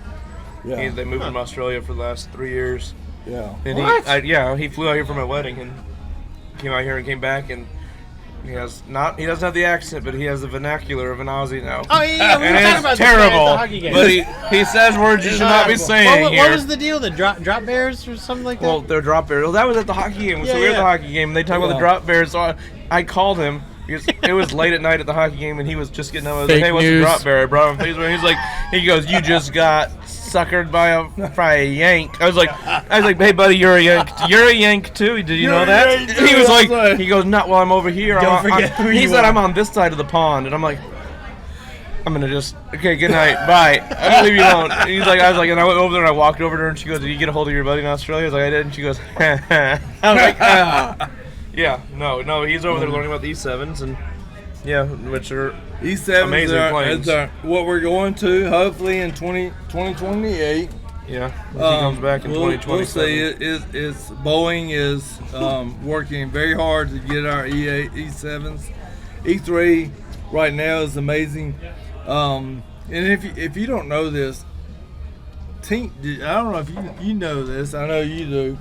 Yeah, They moved from Australia for the last 3 years. yeah. And he flew out here for my wedding and came out here and came back and he doesn't have the accent, but he has the vernacular of an Aussie now. Oh, yeah. We And were talking it's about this guy at the terrible, hockey game. but he says words you should not be saying What here. was the deal? The drop bears or something like that? Well, they're drop bears. Well, that was at the hockey game. So we were at the hockey game, and they talked about the drop bears. So I called him. Because it was late at night at the hockey game, and he was just getting out. I was like, Fake "Hey, what's news. a drop bear?" I brought him Facebook. He's like, he goes, "You just got suckered by a yank." I was like, "Hey, buddy, you're a yank. You're a yank too. Did you know that?" yank, And he was too. like, he goes, "Not while I'm over here." Don't forget who He you said, are. "I'm on this side of the pond," and I'm like, "I'm gonna just okay. Good night, bye. I'm gonna leave you alone." And he's like, I was like, and I went over there and I walked over to her and she goes, "Did you get a hold of your buddy in Australia?" I was like, "I did," and she goes, I'm like, "Ah." Yeah, no, he's over there learning about the E7s and. Yeah, which are E7s amazing planes. are what we're going to hopefully in 2028. Yeah, if he comes back in 2027. We'll see. It's Boeing is working very hard to get our E8, E7s. E3 right now is amazing. And if you don't know this, I don't know if you know this. I know you do,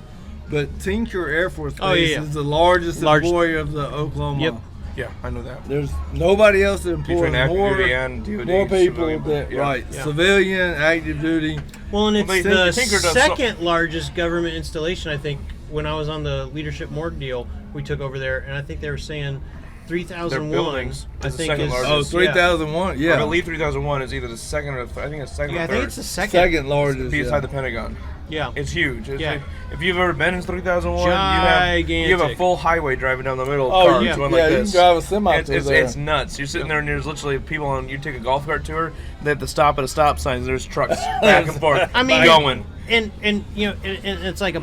but Tinker Air Force Base is the largest employer of the Oklahoma. Yep. Yeah, I know that. There's nobody else that employs Between active more, duty and DoD, more people civilian. that Yeah. right Yeah. civilian active duty. Well, and it's Well, the Tinker does second largest government installation, I think. When I was on the leadership morgue deal, we took over there, and I think they were saying 3001. Their buildings I is the think second is largest. Oh, 3001. I Yeah, believe 3001 is either the second or I think it's second Yeah, or I third. think it's the second. second largest. beside Yeah. the Pentagon. Yeah. It's huge. Yeah. If you've ever been in 3001, you have a Gigantic. full highway driving down the middle of Oh, cars yeah, going yeah. like You this. can drive a semi through It's there. nuts. You're sitting there and there's literally people on. You take a golf cart tour. They have to stop at a stop sign. And there's trucks back and forth. I mean, going. And you know, and it's like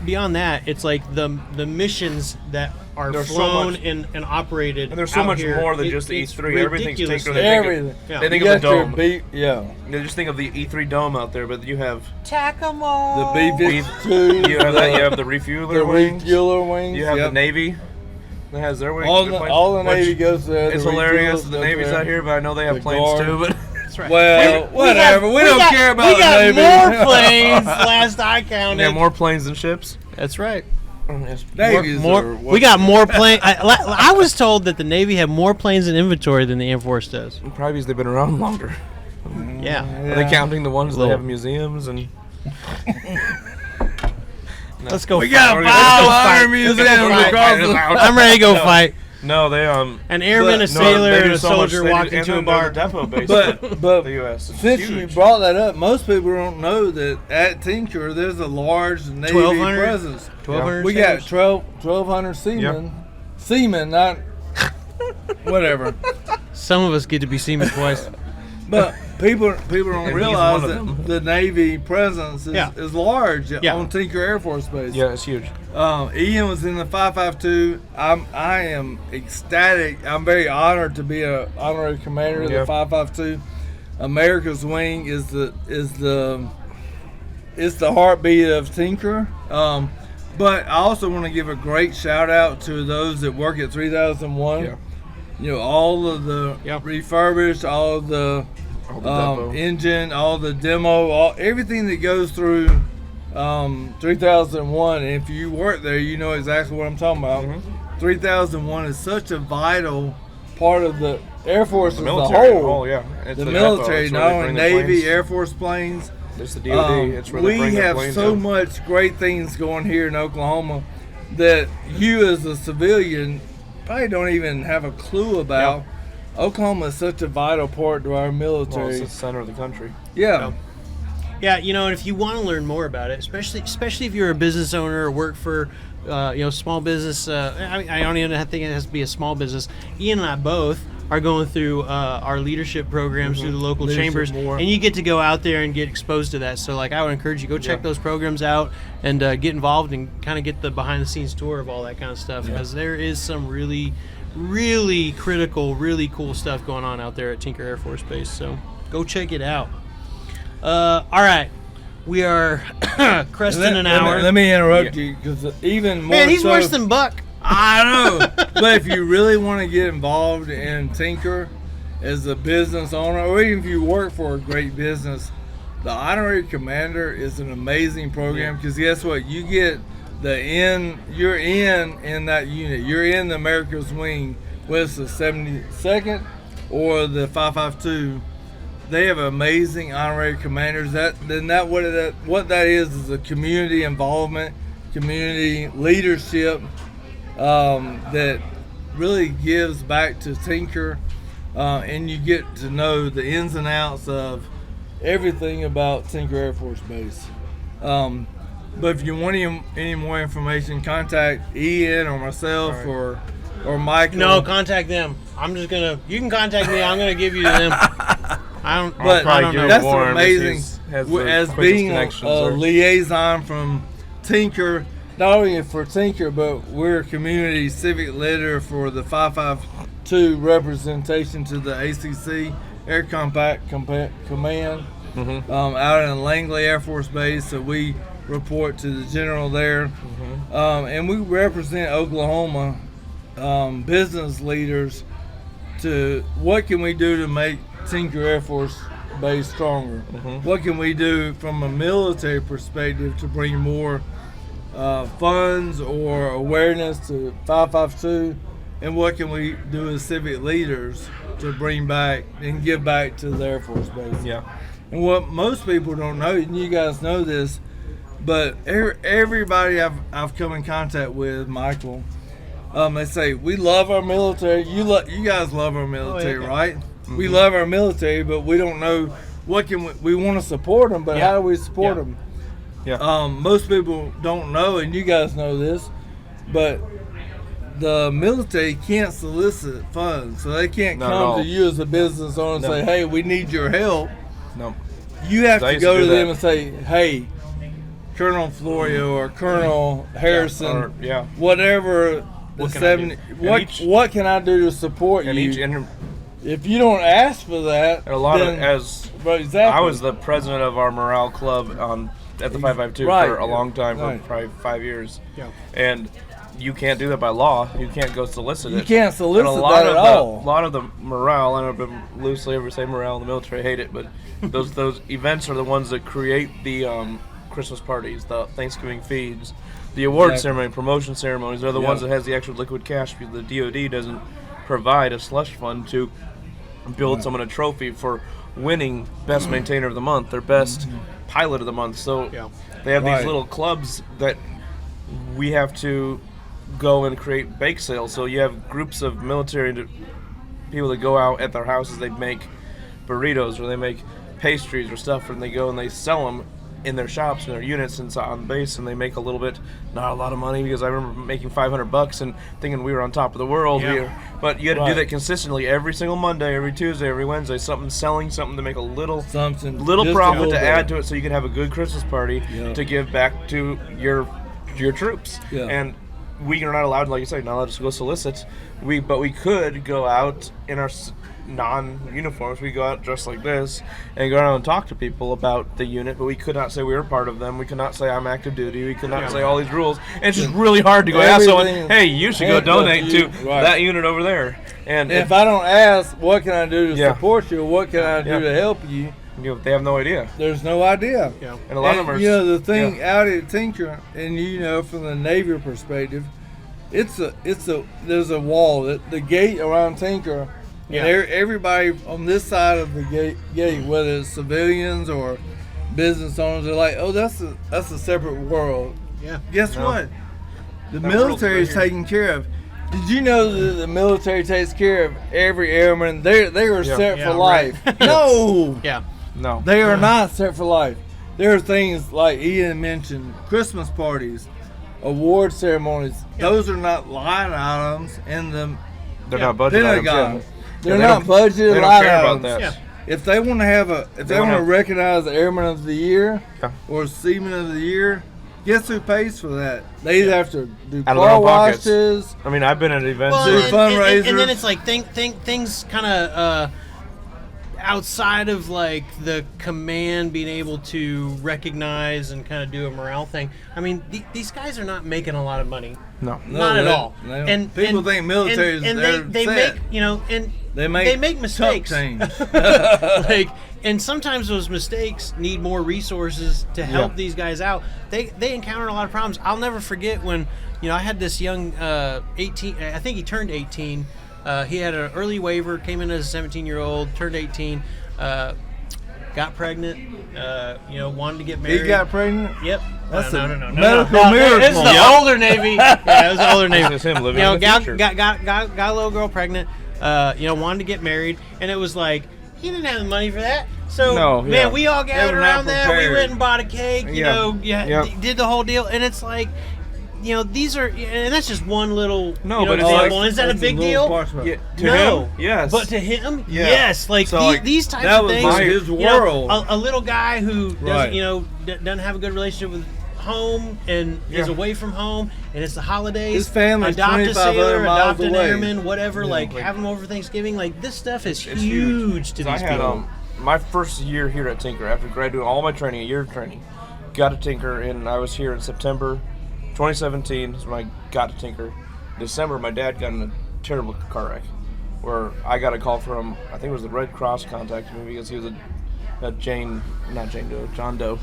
beyond that, it's like the missions that are There's so flown much- and operated. And there's so out much here. more than just the It's E3. Everything's ridiculous. Tinker. They think of- Everything. Yeah. They think You of the got your dome. They just think of the E3 dome out there, but you have Tack-a-mall. The B-52. you have the refueler the wings. refueler wings. You have yep. the Navy that has their wings. All their the, planes, all the which Navy goes there. It's the hilarious refuelers that the go Navy's there. out here, but I know they have The planes guard. too. But That's right. Well, whatever. We don't care about we the got Navy. more planes. Last I counted. they have more planes than ships. That's right. Navy's are we got more planes. I was told that the Navy had more planes in inventory than the Air Force does. Probably because they've been around longer. Yeah. Are they counting the ones that have museums and? Let's go. We got five museums across the. I'm ready to go fight. No, they An airman, a sailor, and a soldier walk into a bar. Depot base. But the U.S. Since you brought that up, most people don't know that at Tinker there's a large Navy 1,200? presence. 1,200 We got 1,200 seamen. Yep. Seamen, not whatever. Some of us get to be seamen twice. But people don't And realize he's one of that the Navy presence is large on Tinker Air Force Base. Yeah, it's huge. Ian was in the 552. I am ecstatic. I'm very honored to be an honorary commander of the 552. America's Wing is the heartbeat of Tinker. But I also want to give a great shout out to those that work at 3001. Yeah. You know, all of the refurbished, all of the engine, all the demo, everything that goes through 3001. And if you work there, you know exactly what I'm talking about. Mm-hmm. 3001 is such a vital part of the Air Force as a whole. It's the military, not only Navy, Air Force planes. It's the DoD. It's where they bring we the have planes so up. much great things going here in Oklahoma that you as a civilian probably don't even have a clue about. Oklahoma is such a vital part to our military. Well, it's the center of the country. Yeah. Yeah, you know, and if you want to learn more about it, especially if you're a business owner or work for, small business. I don't even think it has to be a small business. Ian and I both are going through our leadership programs through the local chambers, and you get to go out there and get exposed to that. So, I would encourage you, go check those programs out and get involved and kind of get the behind-the-scenes tour of all that kind of stuff, because there is some really, really critical, really cool stuff going on out there at Tinker Air Force Base. So, go check it out. All right. We are cresting an hour. Let me interrupt you, because even more Man, he's worse than Buck. I know. But if you really want to get involved in Tinker as a business owner, or even if you work for a great business, the Honorary Commander is an amazing program, because guess what? You get you're in that unit. You're in the America's Wing, whether it's the 72nd or the 552. They have amazing honorary commanders. What that is a community involvement, community leadership that really gives back to Tinker, and you get to know the ins and outs of everything about Tinker Air Force Base. But if you want any more information, contact Ian or myself or Michael. No, contact them. You can contact me. I'm gonna give you to them. I don't know. That's amazing. As being a liaison from Tinker, not only for Tinker, but we're a community civic leader for the 552 representation to the ACC Air Combat Command out in Langley Air Force Base. So we report to the general there, and we represent Oklahoma business leaders to what can we do to make Tinker Air Force Base stronger? What can we do from a military perspective to bring more funds or awareness to 552? And what can we do as civic leaders to bring back and give back to the Air Force Base? Yeah. And what most people don't know, and you guys know this, but everybody I've come in contact with, Michael, they say, we love our military. You guys love our military, right? Mm-hmm. We love our military, but we don't know what we want to support them, but how do we support them? Yeah. Most people don't know, and you guys know this, but the military can't solicit funds, so they can't come to you as a business owner and say, hey, we need your help. No. You have to go to them and say, hey, Colonel Florio or Colonel Harrison, whatever the 70, what can I do to support you? If you don't ask for that, I was the president of our morale club at the 552 for a long time, for probably 5 years. Yeah. And you can't do that by law. You can't go solicit it. You can't solicit that at all. A lot of the morale, I don't loosely ever say morale in the military, I hate it, but those events are the ones that create the Christmas parties, the Thanksgiving feeds, The award Exactly. ceremony, promotion ceremonies are the Yeah. ones that has the actual liquid cash because the DoD doesn't provide a slush fund to build someone a trophy for winning best maintainer of the month or best pilot of the month. So Yeah. they have Right. these little clubs that we have to go and create bake sales. So you have groups of military people that go out at their houses. They make burritos or they make pastries or stuff, and they go and they sell them in their shops and their units and on base, and they make a little bit, not a lot of money, because I remember making $500 and thinking we were on top of the world. Yeah. But you had to Right. do that consistently every single Monday, every Tuesday, every Wednesday. selling something to make a little Something little just a profit little to bit. add to it, so you can have a good Christmas party Yeah. to give back to your troops. Yeah. And we are not allowed, like you say, not allowed to go solicit. But we could go out in our non-uniforms. We go out dressed like this and go around and talk to people about the unit, but we could not say we were part of them. We could not say I'm active duty. We could not say all these rules. And it's just really hard to go ask someone, Everything hey, you should go handcuffed donate you. to Right. that unit over there. And If I don't ask, what can I do to Yeah. support you? Or what can I do Yeah. to help you? they have no idea. There's no idea. Yeah. And a lot of And, them are. you know, the thing out at Tinker, and you know, from the Navy perspective, there's a wall, the gate around Tinker, Yeah. and everybody on this side of the gate, whether it's civilians or business owners, they're like, oh, that's a separate world. Yeah. Guess No. what? The That military world's is right here. taken care of. Did you know that the military takes care of every airman? They are Yeah. set Yeah, for right. life. No, Yeah. No. they are not set for life. There are things like Ian mentioned, Christmas parties, award ceremonies. Yeah. Those are not line items in the They're Yeah. not budget items. Pentagon. Yeah. They're They not don't- budgeted They don't line care about items. that. Yeah. If they want to They want to wanna- recognize the Airman of the Year Yeah. or Seaman of the Year, guess who pays for that? They either have to do Out of their car own pockets. washes. I mean, I've been at events. Well, Do and fundraisers. then it's like things kind of outside of like the command being able to recognize and kind of do a morale thing. I mean, these guys are not making a lot of money. No. No, Not at they- all. they don't. And People and- think military is and they're they set. make and They make mistakes. tough change. Like, and sometimes those mistakes need more resources to help Yeah. these guys out. They encounter a lot of problems. I'll never forget when I had this young 18. I think he turned 18. He had an early waiver. Came in as a 17-year-old. Turned 18. Got pregnant. Wanted to get He married. got pregnant. Yep. That's no, a no, no, no, medical no. miracle. It's the Yep. older Navy. Yeah, it was the older Navy. It's him living You know, in the got future. a little girl pregnant. Wanted to get married, and it was like he didn't have the money for that. So No, man, yeah. we all gathered were not around that. We prepared. went and bought a cake. Yeah. Yep. Did the whole deal, and it's like, these are, and that's just one little No, but it's example. like- Is that a That's big little deal? parts of it. Yeah, to No. him, yes. But to him, Yeah. yes. Like, So, like, these types that of was things. his you know, world. a little guy who doesn't, Right. doesn't have a good relationship with home and is Yeah. away from home, and it's the holidays. His family's adopt a 2,500 sailor, miles adopt an away. airman, whatever. Yeah. Like, have them over Thanksgiving. Like, this stuff is It's huge to 'Cause these I had people. my first year here at Tinker after graduating all my training, a year of training. Got to Tinker, and I was here in September 2017 is when I got to Tinker. December, my dad got in a terrible car wreck where I got a call from, I think it was the Red Cross contacted me because he was John Doe.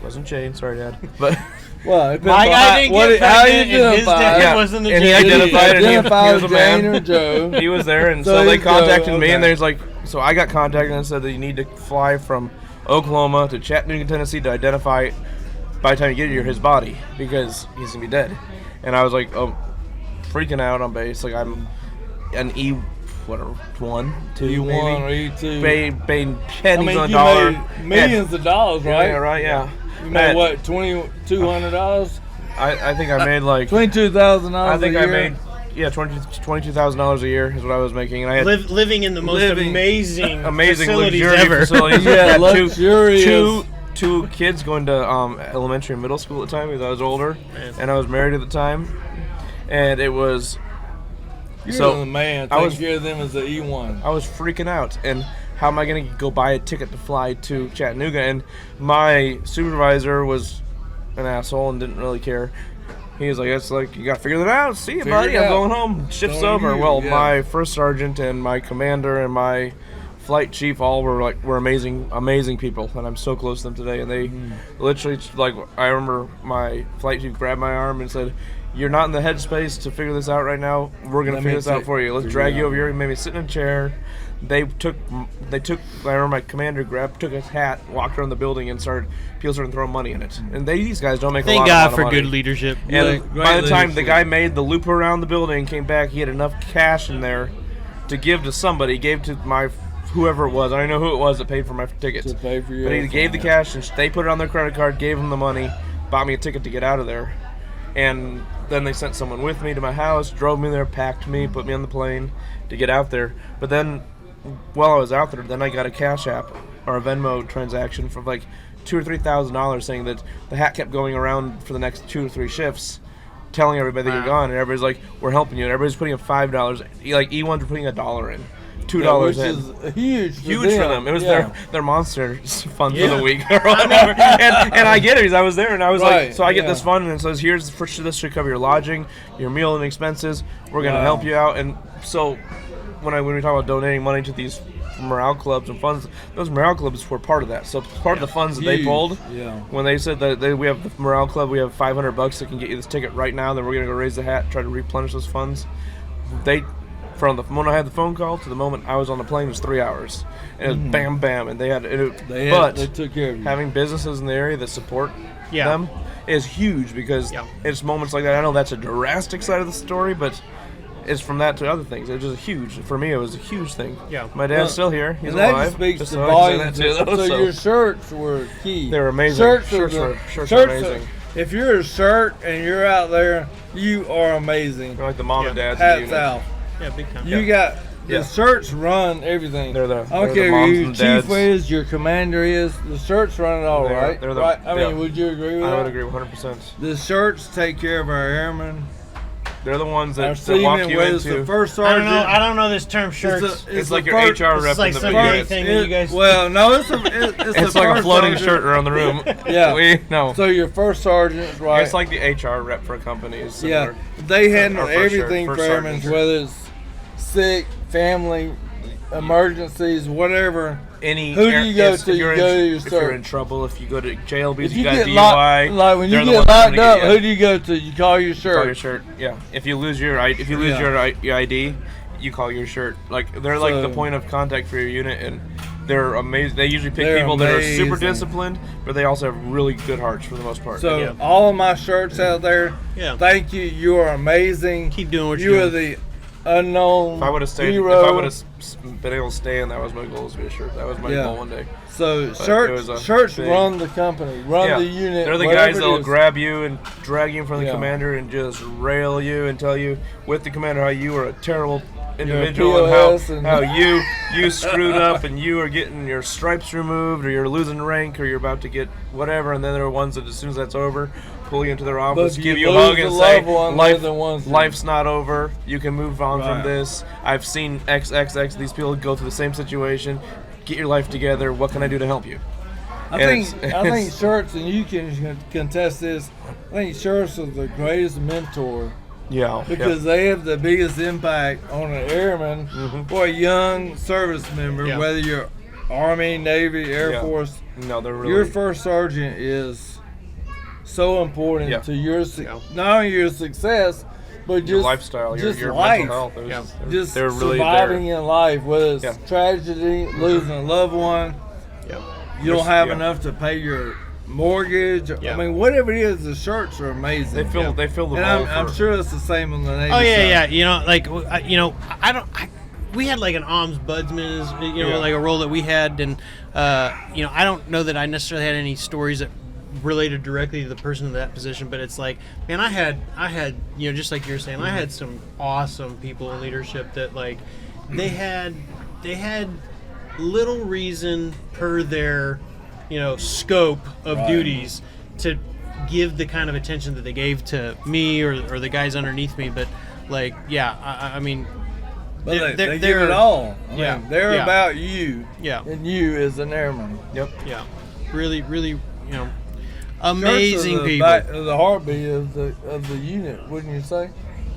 It wasn't Jane, sorry, Dad. But Well, it My depends guy on didn't what get it- how you pregnant, and his identify. dad Yeah. wasn't a And he Jane. identified it. He was a Jane man. or Joe. he was there, and So so they he's Joe, contacted me, and okay. there's like, so I got contacted and said that you need to fly from Oklahoma to Chattanooga, Tennessee to identify by the time you get here his body because he's gonna be dead. And I was like, oh, freaking out on base. Like I'm an one, two, You maybe. won or you two. Paying pennies on a you dollar. made millions of dollars, Yeah, right? yeah, right, yeah. You made And what, $2,200? I think I made like $22,000 I think a I year? made $22,000 a year is what I was making, and I had Living in the most Living- amazing luxurious ever. facilities. Yeah, Had luxurious. two kids going to elementary and middle school at the time because I was older, Man. and I was married at the time, and it was You're so the man. I Take was- care of them as the E1. I was freaking out. And how am I going to go buy a ticket to fly to Chattanooga? And my supervisor was an asshole and didn't really care. He was like, "It's like you got to figure that out. See you, Figure buddy. it I'm out. going home. Shift's Going over." you, Well, yeah. my first sergeant and my commander and my flight chief, all were amazing people, and I'm so close to them today. And they literally, like, I remember my flight chief grabbed my arm and said, "You're not in the headspace to figure this out right now. We're gonna figure this out for you. Let's drag you over here." Made me sit in a chair. They took. I remember my commander took his hat, walked around the building, and people started throwing money in it. And these guys don't make a lot of money. Thank God for good leadership. And by the time the guy made the loop around the building, came back, he had enough cash in there to give to somebody. He gave to whoever it was. I don't know who it was that paid for my tickets. To pay for you. But he gave the cash, and they put it on their credit card, gave him the money, bought me a ticket to get out of there. And then they sent someone with me to my house, drove me there, packed me, put me on the plane to get out there. But then, while I was out there, then I got a Cash App or a Venmo transaction for like $2,000 or $3,000, saying that the hat kept going around for the next 2 or 3 shifts, telling everybody that you're gone, and everybody's like, "We're helping you." And everybody's putting in $5. Like E1s were putting $1 in. $2 which in. is huge For them. It was their monster fund for the week or whatever. and I get it because I was there, and I was like, so I get this fund, and it says, this should cover your lodging, your meal and expenses. We're going to help you out. And so when we talk about donating money to these morale clubs and funds, those morale clubs were part of that. So part of the funds that they pulled, when they said that we have the morale club, we have $500 that can get you this ticket right now, then we're going to go raise the hat, try to replenish those funds. From the moment I had the phone call to the moment I was on the plane was 3 hours, and it was bam, bam, and they took care of you. Having businesses in the area that support them is huge because it's moments like that. I know that's a drastic side of the story, but it's from that to other things. It's just huge. For me, it was a huge thing. Yeah, my dad's still here. He's alive. That speaks to volume. So your shirts were key. They were amazing. Shirts were amazing. If you're a shirt and you're out there, you are amazing. You're like the mom and dad's hats out. Yeah, big time. You got the shirts run everything. I don't care who your chief is, your commander is. The shirts run it all, right? Right? I mean, would you agree with that? I would agree 100%. The shirts take care of our airmen. They're the ones that walk you into. The first sergeant. I don't know this term shirts. It's like your HR rep. It's like some gay thing that you guys. Well, no, it's like a floating shirt around the room. So your first sergeant, right? It's like the HR rep for a company. They handle everything for airmen, whether it's sick, family, emergencies, whatever. Who do you go to? You go to your If you're in trouble, if you go to jail because you got DUI, like when you get locked up, who do you go to? You call your shirt. Call your shirt. Yeah. If you lose your ID, you call your shirt. Like they're like the point of contact for your unit, and they're amazing. They usually pick people that are super disciplined, but they also have really good hearts for the most part. So all of my shirts out there, thank you. You are amazing. Keep doing what you're doing. You are the unknown If I would have been able to stay in, that was my goal to be a shirt. That was my goal one day. So shirts run the company, run the unit. They're the guys that'll grab you and drag you in front of the commander and just rail you and tell you with the commander how you are a terrible individual and how you screwed up and you are getting your stripes removed or you're losing rank or you're about to get whatever. And then there are ones that as soon as that's over, pull you into their office, give you a hug and say, life's not over. You can move on from this. I've seen XXX, these people go through the same situation. Get your life together. What can I do to help you? I think shirts, and you can contest this, I think shirts are the greatest mentor. Yeah. Because they have the biggest impact on an airman or a young service member, whether you're Army, Navy, Air Force. No, they're really... Your first sergeant is so important to your not only your success, but just your lifestyle, your life. mental health. Just surviving in life, whether it's tragedy, losing a loved one, you don't have enough to pay your mortgage. I mean, whatever it is, the shirts are amazing. They fill the role. I'm sure it's the same on the Navy side. Yeah. You know, we had like an ombudsman, like a role that we had, and I don't know that I necessarily had any stories that related directly to the person in that position, but it's like, man, I had just like you're saying, I had some awesome people in leadership that like they had little reason per their scope of duties to give the kind of attention that they gave to me or the guys underneath me, but like I mean, but they give it all. They're about you. And you as an airman. Really amazing people. The heartbeat of the unit, wouldn't you say?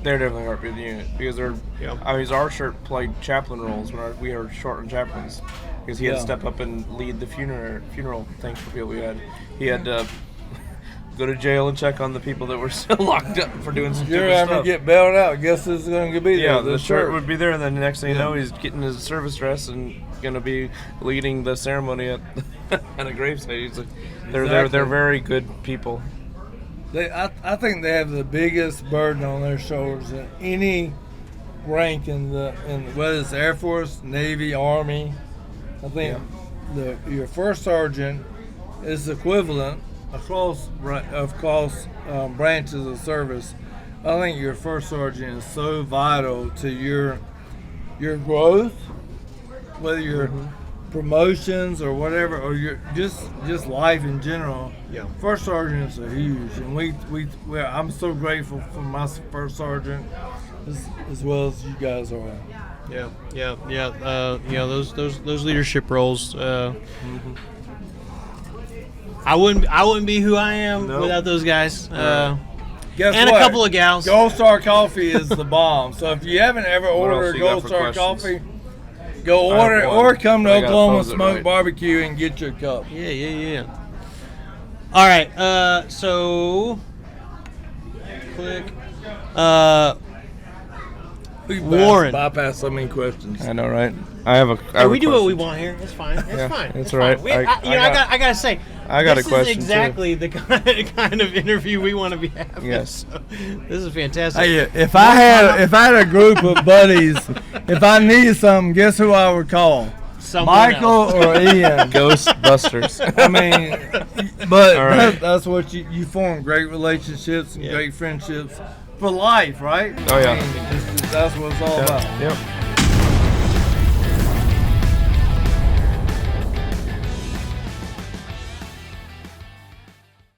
They're definitely heartbeat of the unit because they're. Yeah. I mean, our shirt played chaplain roles when we were short on chaplains because he had to step up and lead the funeral things for people we had. He had to go to jail and check on the people that were still locked up for doing some You're stupid having to stuff. get bailed out. Guess who's going to be there? Yeah, the shirt would be there, and then the next thing you know, he's getting his service dress and going to be leading the ceremony at at a gravesite. He's like, they're very good people. I think they have the biggest burden on their shoulders in any rank in whether it's Air Force, Navy, Army. I think your first sergeant is equivalent across branches of service. I think your first sergeant is so vital to your growth, whether you're promotions or whatever, or your just life in general. Yeah. First sergeants are huge, and I'm so grateful for my first sergeant as well as you guys are. Yeah. Those leadership roles. I wouldn't be who I am without those guys. Guess and what? a couple of gals. Gold Star Coffee is the bomb. So if you haven't ever ordered Gold Star Coffee, go order it or come to Oklahoma Smoke Barbecue and get your cup. Yeah. All right. So click. Warren. Bypass so many questions. I know, right? I have a. We do what we want here. It's fine. It's fine. It's all right. I gotta say, I got a this question is exactly the kind of interview we want to be having. Yes. So, this is fantastic. Hey, if I had a group of buddies, if I needed something, guess who I would call? Someone Michael else. or Ian. Ghostbusters. I mean, but All right. that's what you form great relationships and great friendships for life, right? Oh, yeah. I mean, that's what it's all about. Yep.